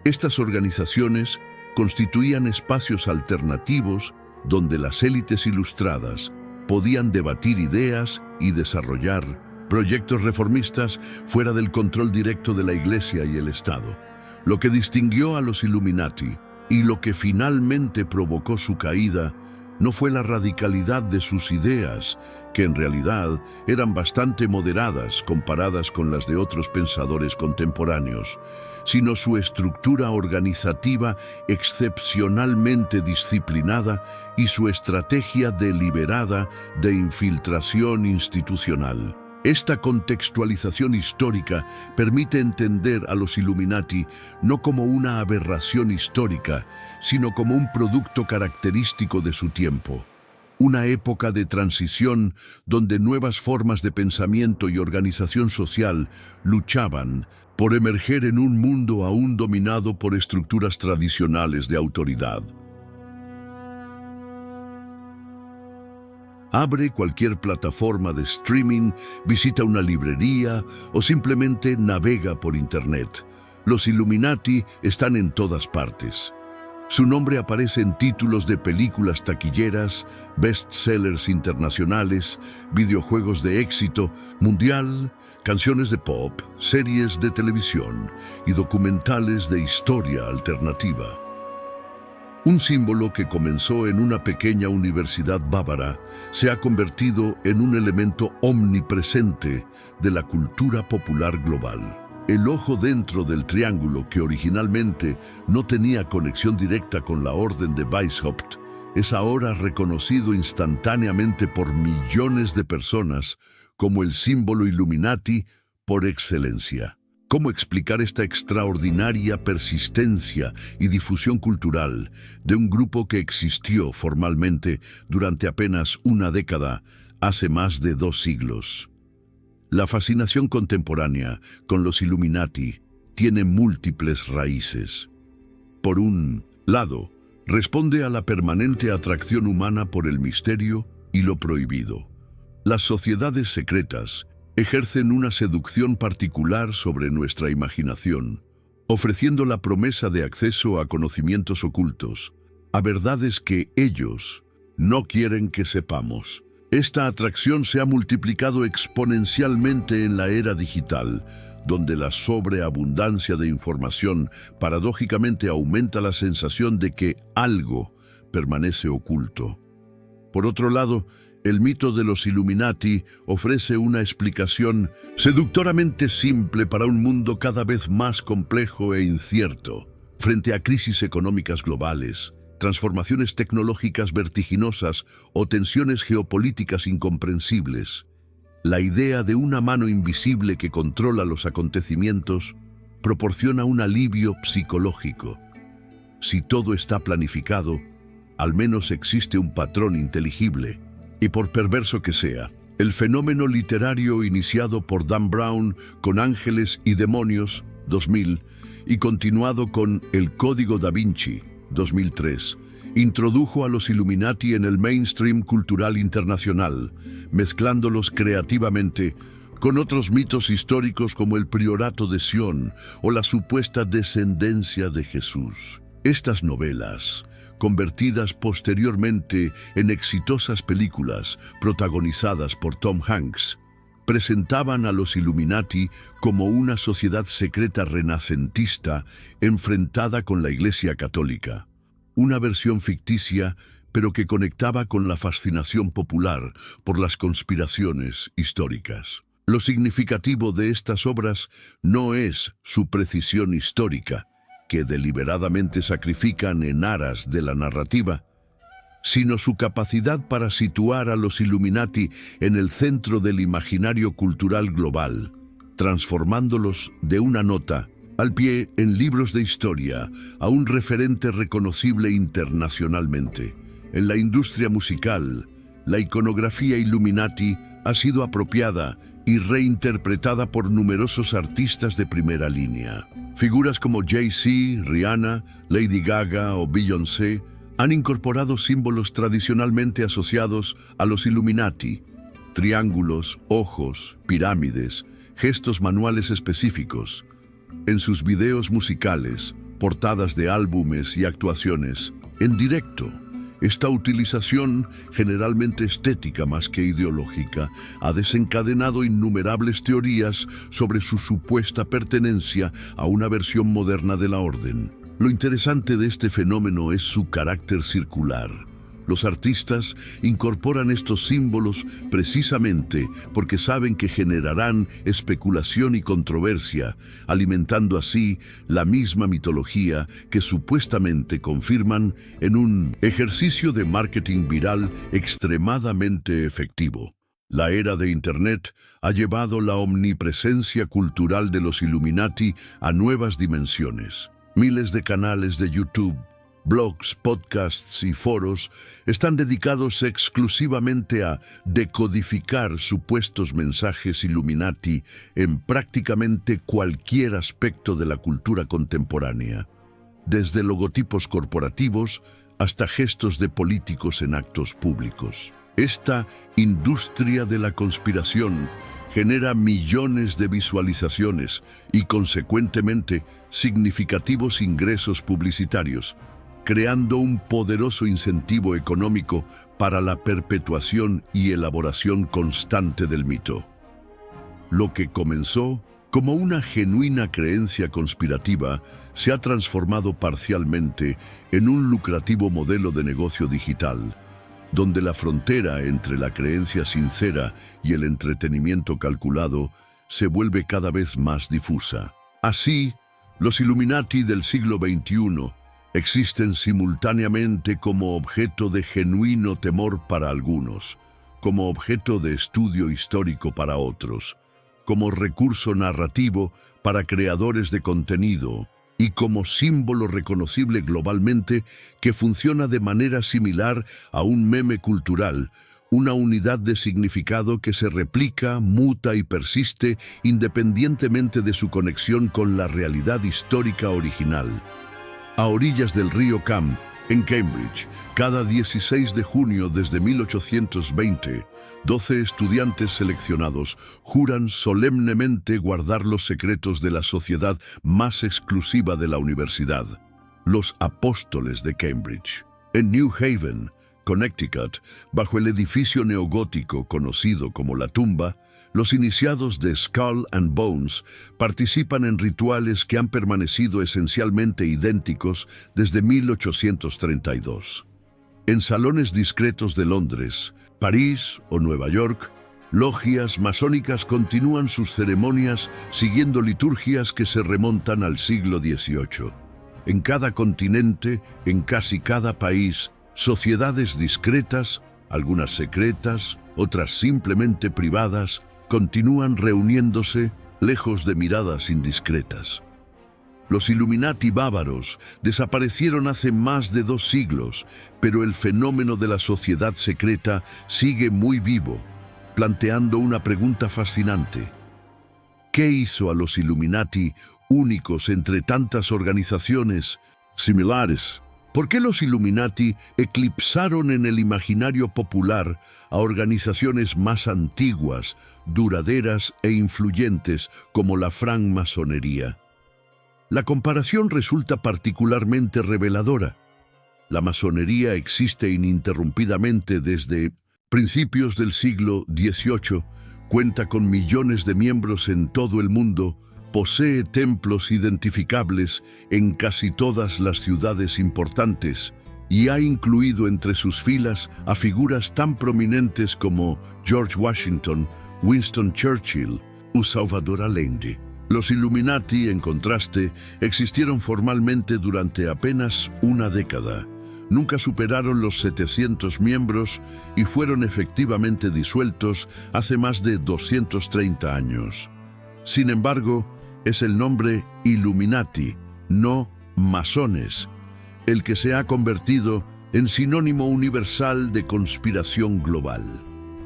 Estas organizaciones constituían espacios alternativos donde las élites ilustradas podían debatir ideas y desarrollar proyectos reformistas fuera del control directo de la Iglesia y el Estado. Lo que distinguió a los Illuminati y lo que finalmente provocó su caída no fue la radicalidad de sus ideas, que en realidad eran bastante moderadas comparadas con las de otros pensadores contemporáneos, sino su estructura organizativa excepcionalmente disciplinada y su estrategia deliberada de infiltración institucional. Esta contextualización histórica permite entender a los Illuminati no como una aberración histórica, sino como un producto característico de su tiempo. Una época de transición donde nuevas formas de pensamiento y organización social luchaban por emerger en un mundo aún dominado por estructuras tradicionales de autoridad. Abre cualquier plataforma de streaming, visita una librería o simplemente navega por Internet. Los Illuminati están en todas partes. Su nombre aparece en títulos de películas taquilleras, bestsellers internacionales, videojuegos de éxito mundial, canciones de pop, series de televisión y documentales de historia alternativa. Un símbolo que comenzó en una pequeña universidad bávara se ha convertido en un elemento omnipresente de la cultura popular global. El ojo dentro del triángulo, que originalmente no tenía conexión directa con la Orden de Weishaupt, es ahora reconocido instantáneamente por millones de personas como el símbolo Illuminati por excelencia. ¿Cómo explicar esta extraordinaria persistencia y difusión cultural de un grupo que existió formalmente durante apenas una década, hace más de 2 siglos? La fascinación contemporánea con los Illuminati tiene múltiples raíces. Por un lado, responde a la permanente atracción humana por el misterio y lo prohibido. Las sociedades secretas ejercen una seducción particular sobre nuestra imaginación, ofreciendo la promesa de acceso a conocimientos ocultos, a verdades que ellos no quieren que sepamos. Esta atracción se ha multiplicado exponencialmente en la era digital, donde la sobreabundancia de información paradójicamente aumenta la sensación de que algo permanece oculto. Por otro lado, el mito de los Illuminati ofrece una explicación seductoramente simple para un mundo cada vez más complejo e incierto. Frente a crisis económicas globales, transformaciones tecnológicas vertiginosas o tensiones geopolíticas incomprensibles, la idea de una mano invisible que controla los acontecimientos proporciona un alivio psicológico. Si todo está planificado, al menos existe un patrón inteligible. Y por perverso que sea, el fenómeno literario iniciado por Dan Brown con Ángeles y Demonios 2000, y continuado con El Código da Vinci, 2003, introdujo a los Illuminati en el mainstream cultural internacional, mezclándolos creativamente con otros mitos históricos como el Priorato de Sion o la supuesta descendencia de Jesús. Estas novelas, convertidas posteriormente en exitosas películas protagonizadas por Tom Hanks, presentaban a los Illuminati como una sociedad secreta renacentista enfrentada con la Iglesia Católica. Una versión ficticia, pero que conectaba con la fascinación popular por las conspiraciones históricas. Lo significativo de estas obras no es su precisión histórica, que deliberadamente sacrifican en aras de la narrativa, sino su capacidad para situar a los Illuminati en el centro del imaginario cultural global, transformándolos de una nota al pie en libros de historia a un referente reconocible internacionalmente. En la industria musical, la iconografía Illuminati ha sido apropiada y reinterpretada por numerosos artistas de primera línea. Figuras como Jay-Z, Rihanna, Lady Gaga o Beyoncé han incorporado símbolos tradicionalmente asociados a los Illuminati: triángulos, ojos, pirámides, gestos manuales específicos. En sus videos musicales, portadas de álbumes y actuaciones en directo, esta utilización, generalmente estética más que ideológica, ha desencadenado innumerables teorías sobre su supuesta pertenencia a una versión moderna de la orden. Lo interesante de este fenómeno es su carácter circular. Los artistas incorporan estos símbolos precisamente porque saben que generarán especulación y controversia, alimentando así la misma mitología que supuestamente confirman en un ejercicio de marketing viral extremadamente efectivo. La era de Internet ha llevado la omnipresencia cultural de los Illuminati a nuevas dimensiones. Miles de canales de YouTube, blogs, podcasts y foros están dedicados exclusivamente a decodificar supuestos mensajes Illuminati en prácticamente cualquier aspecto de la cultura contemporánea, desde logotipos corporativos hasta gestos de políticos en actos públicos. Esta industria de la conspiración genera millones de visualizaciones y, consecuentemente, significativos ingresos publicitarios, creando un poderoso incentivo económico para la perpetuación y elaboración constante del mito. Lo que comenzó como una genuina creencia conspirativa se ha transformado parcialmente en un lucrativo modelo de negocio digital, donde la frontera entre la creencia sincera y el entretenimiento calculado se vuelve cada vez más difusa. Así, los Illuminati del siglo XXI existen simultáneamente como objeto de genuino temor para algunos, como objeto de estudio histórico para otros, como recurso narrativo para creadores de contenido y como símbolo reconocible globalmente que funciona de manera similar a un meme cultural, una unidad de significado que se replica, muta y persiste independientemente de su conexión con la realidad histórica original. A orillas del río Cam, en Cambridge, cada 16 de junio desde 1820, 12 estudiantes seleccionados juran solemnemente guardar los secretos de la sociedad más exclusiva de la universidad, los Apóstoles de Cambridge. En New Haven, Connecticut, bajo el edificio neogótico conocido como La Tumba, los iniciados de Skull and Bones participan en rituales que han permanecido esencialmente idénticos desde 1832. En salones discretos de Londres, París o Nueva York, logias masónicas continúan sus ceremonias siguiendo liturgias que se remontan al siglo XVIII. En cada continente, en casi cada país, sociedades discretas, algunas secretas, otras simplemente privadas, continúan reuniéndose lejos de miradas indiscretas. Los Illuminati bávaros desaparecieron hace más de 2 siglos, pero el fenómeno de la sociedad secreta sigue muy vivo, planteando una pregunta fascinante. ¿Qué hizo a los Illuminati únicos entre tantas organizaciones similares? ¿Por qué los Illuminati eclipsaron en el imaginario popular a organizaciones más antiguas, duraderas e influyentes como la francmasonería? La comparación resulta particularmente reveladora. La masonería existe ininterrumpidamente desde principios del siglo XVIII, cuenta con millones de miembros en todo el mundo, posee templos identificables en casi todas las ciudades importantes y ha incluido entre sus filas a figuras tan prominentes como George Washington, Winston Churchill o Salvador Allende. Los Illuminati, en contraste, existieron formalmente durante apenas una década. Nunca superaron los 700 miembros y fueron efectivamente disueltos hace más de 230 años. Sin embargo, es el nombre Illuminati, no masones, el que se ha convertido en sinónimo universal de conspiración global.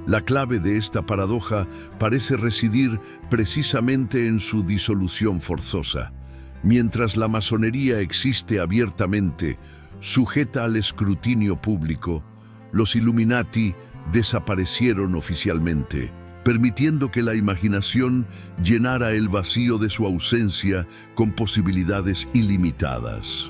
La clave de esta paradoja parece residir precisamente en su disolución forzosa. Mientras la masonería existe abiertamente, sujeta al escrutinio público, los Illuminati desaparecieron oficialmente, permitiendo que la imaginación llenara el vacío de su ausencia con posibilidades ilimitadas.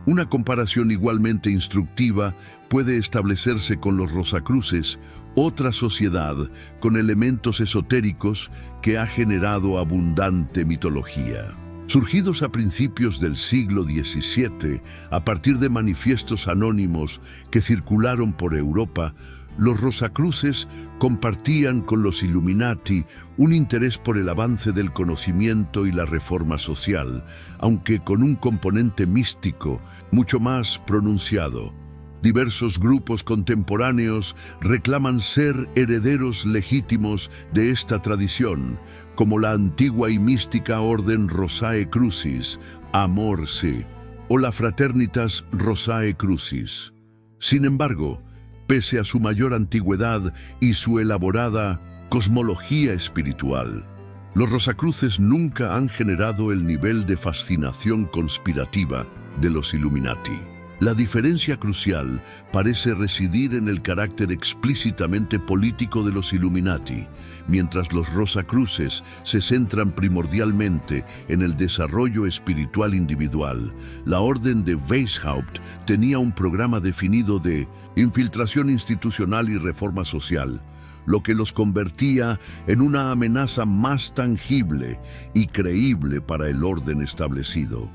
Una comparación igualmente instructiva puede establecerse con los Rosacruces, otra sociedad con elementos esotéricos que ha generado abundante mitología. Surgidos a principios del siglo XVII, a partir de manifiestos anónimos que circularon por Europa, los Rosacruces compartían con los Illuminati un interés por el avance del conocimiento y la reforma social, aunque con un componente místico mucho más pronunciado. Diversos grupos contemporáneos reclaman ser herederos legítimos de esta tradición, como la antigua y mística Orden Rosae Crucis, Amor Se, o la Fraternitas Rosae Crucis. Sin embargo, pese a su mayor antigüedad y su elaborada cosmología espiritual, los Rosacruces nunca han generado el nivel de fascinación conspirativa de los Illuminati. La diferencia crucial parece residir en el carácter explícitamente político de los Illuminati, mientras los Rosacruces se centran primordialmente en el desarrollo espiritual individual. La Orden de Weishaupt tenía un programa definido de infiltración institucional y reforma social, lo que los convertía en una amenaza más tangible y creíble para el orden establecido.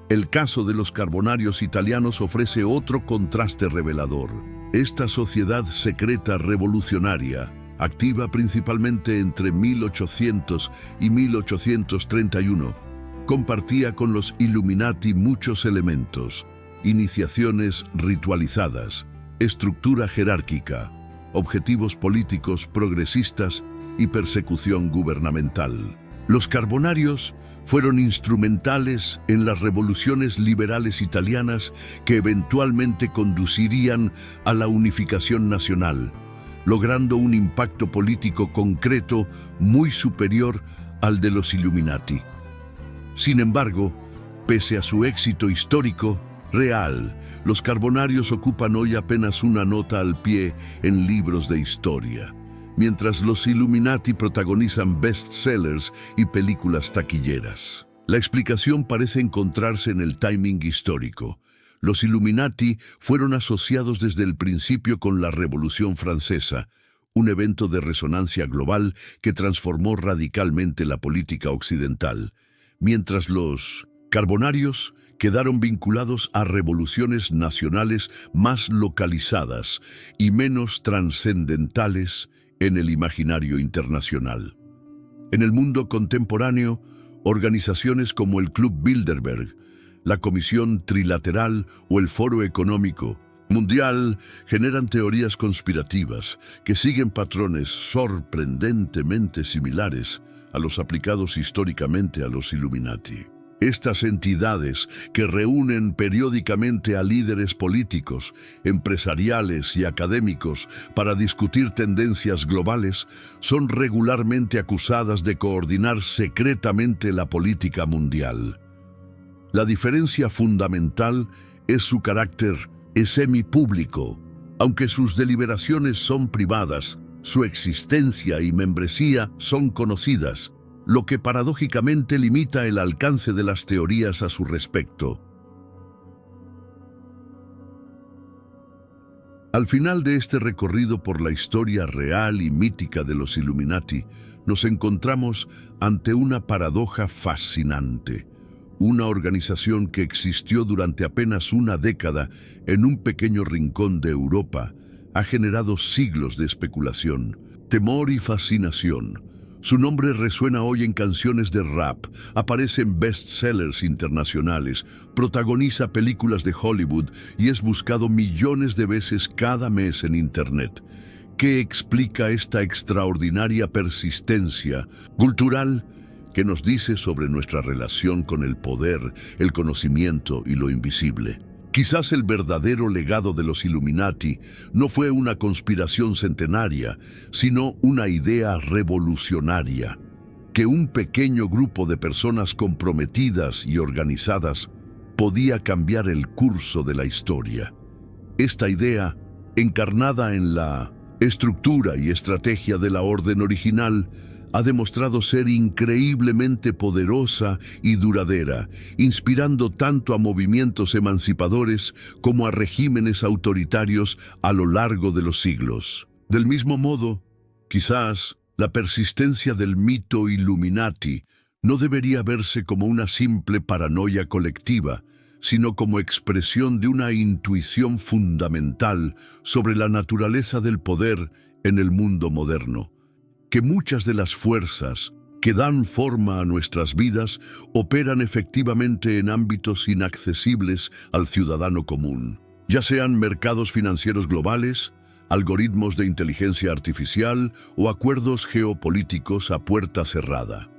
El caso de los carbonarios italianos ofrece otro contraste revelador. Esta sociedad secreta revolucionaria, activa principalmente entre 1800 y 1831, compartía con los Illuminati muchos elementos: iniciaciones ritualizadas, estructura jerárquica, objetivos políticos progresistas y persecución gubernamental. Los carbonarios fueron instrumentales en las revoluciones liberales italianas que eventualmente conducirían a la unificación nacional, logrando un impacto político concreto muy superior al de los Illuminati. Sin embargo, pese a su éxito histórico real, los carbonarios ocupan hoy apenas una nota al pie en libros de historia, mientras los Illuminati protagonizan bestsellers y películas taquilleras. La explicación parece encontrarse en el timing histórico. Los Illuminati fueron asociados desde el principio con la Revolución Francesa, un evento de resonancia global que transformó radicalmente la política occidental, mientras los carbonarios quedaron vinculados a revoluciones nacionales más localizadas y menos trascendentales en el imaginario internacional. En el mundo contemporáneo, organizaciones como el Club Bilderberg, la Comisión Trilateral o el Foro Económico Mundial generan teorías conspirativas que siguen patrones sorprendentemente similares a los aplicados históricamente a los Illuminati. Estas entidades, que reúnen periódicamente a líderes políticos, empresariales y académicos para discutir tendencias globales, son regularmente acusadas de coordinar secretamente la política mundial. La diferencia fundamental es su carácter semipúblico. Aunque sus deliberaciones son privadas, su existencia y membresía son conocidas, lo que paradójicamente limita el alcance de las teorías a su respecto. Al final de este recorrido por la historia real y mítica de los Illuminati, nos encontramos ante una paradoja fascinante. Una organización que existió durante apenas una década en un pequeño rincón de Europa ha generado siglos de especulación, temor y fascinación. Su nombre resuena hoy en canciones de rap, aparece en bestsellers internacionales, protagoniza películas de Hollywood y es buscado millones de veces cada mes en Internet. ¿Qué explica esta extraordinaria persistencia cultural? ¿Qué nos dice sobre nuestra relación con el poder, el conocimiento y lo invisible? Quizás el verdadero legado de los Illuminati no fue una conspiración centenaria, sino una idea revolucionaria, que un pequeño grupo de personas comprometidas y organizadas podía cambiar el curso de la historia. Esta idea, encarnada en la estructura y estrategia de la orden original, ha demostrado ser increíblemente poderosa y duradera, inspirando tanto a movimientos emancipadores como a regímenes autoritarios a lo largo de los siglos. Del mismo modo, quizás la persistencia del mito Illuminati no debería verse como una simple paranoia colectiva, sino como expresión de una intuición fundamental sobre la naturaleza del poder en el mundo moderno. Que muchas de las fuerzas que dan forma a nuestras vidas operan efectivamente en ámbitos inaccesibles al ciudadano común, ya sean mercados financieros globales, algoritmos de inteligencia artificial o acuerdos geopolíticos a puerta cerrada.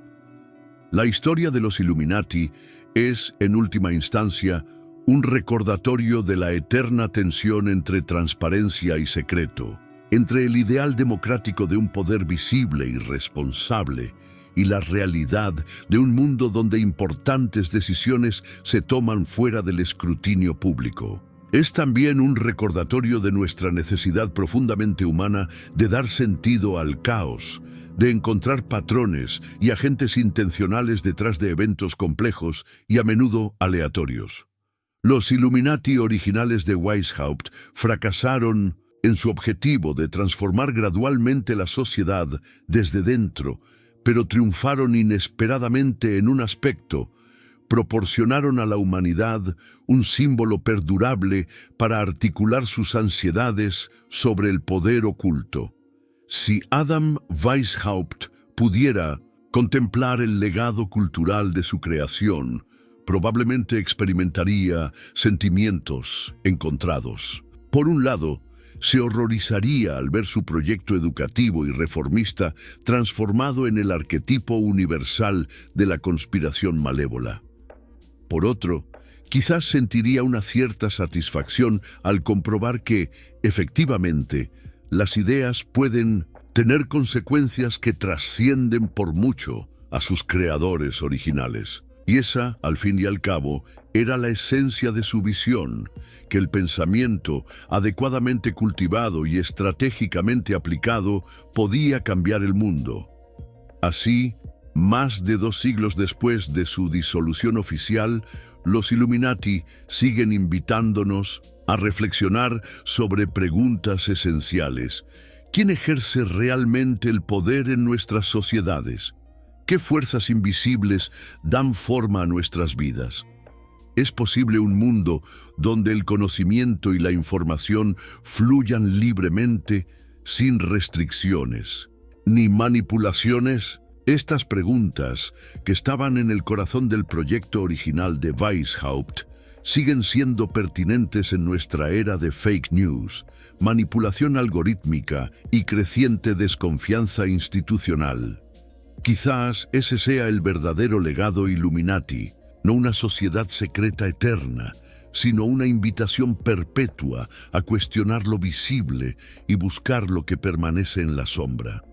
La historia de los Illuminati es, en última instancia, un recordatorio de la eterna tensión entre transparencia y secreto, entre el ideal democrático de un poder visible y responsable y la realidad de un mundo donde importantes decisiones se toman fuera del escrutinio público. Es también un recordatorio de nuestra necesidad profundamente humana de dar sentido al caos, de encontrar patrones y agentes intencionales detrás de eventos complejos y a menudo aleatorios. Los Illuminati originales de Weishaupt fracasaron en su objetivo de transformar gradualmente la sociedad desde dentro, pero triunfaron inesperadamente en un aspecto: proporcionaron a la humanidad un símbolo perdurable para articular sus ansiedades sobre el poder oculto. Si Adam Weishaupt pudiera contemplar el legado cultural de su creación, probablemente experimentaría sentimientos encontrados. Por un lado, se horrorizaría al ver su proyecto educativo y reformista transformado en el arquetipo universal de la conspiración malévola. Por otro, quizás sentiría una cierta satisfacción al comprobar que, efectivamente, las ideas pueden tener consecuencias que trascienden por mucho a sus creadores originales. Y esa, al fin y al cabo, era la esencia de su visión, que el pensamiento, adecuadamente cultivado y estratégicamente aplicado, podía cambiar el mundo. Así, más de 2 siglos después de su disolución oficial, los Illuminati siguen invitándonos a reflexionar sobre preguntas esenciales. ¿Quién ejerce realmente el poder en nuestras sociedades? ¿Qué fuerzas invisibles dan forma a nuestras vidas? ¿Es posible un mundo donde el conocimiento y la información fluyan libremente, sin restricciones ni manipulaciones? Estas preguntas, que estaban en el corazón del proyecto original de Weishaupt, siguen siendo pertinentes en nuestra era de fake news, manipulación algorítmica y creciente desconfianza institucional. Quizás ese sea el verdadero legado Illuminati, no una sociedad secreta eterna, sino una invitación perpetua a cuestionar lo visible y buscar lo que permanece en la sombra.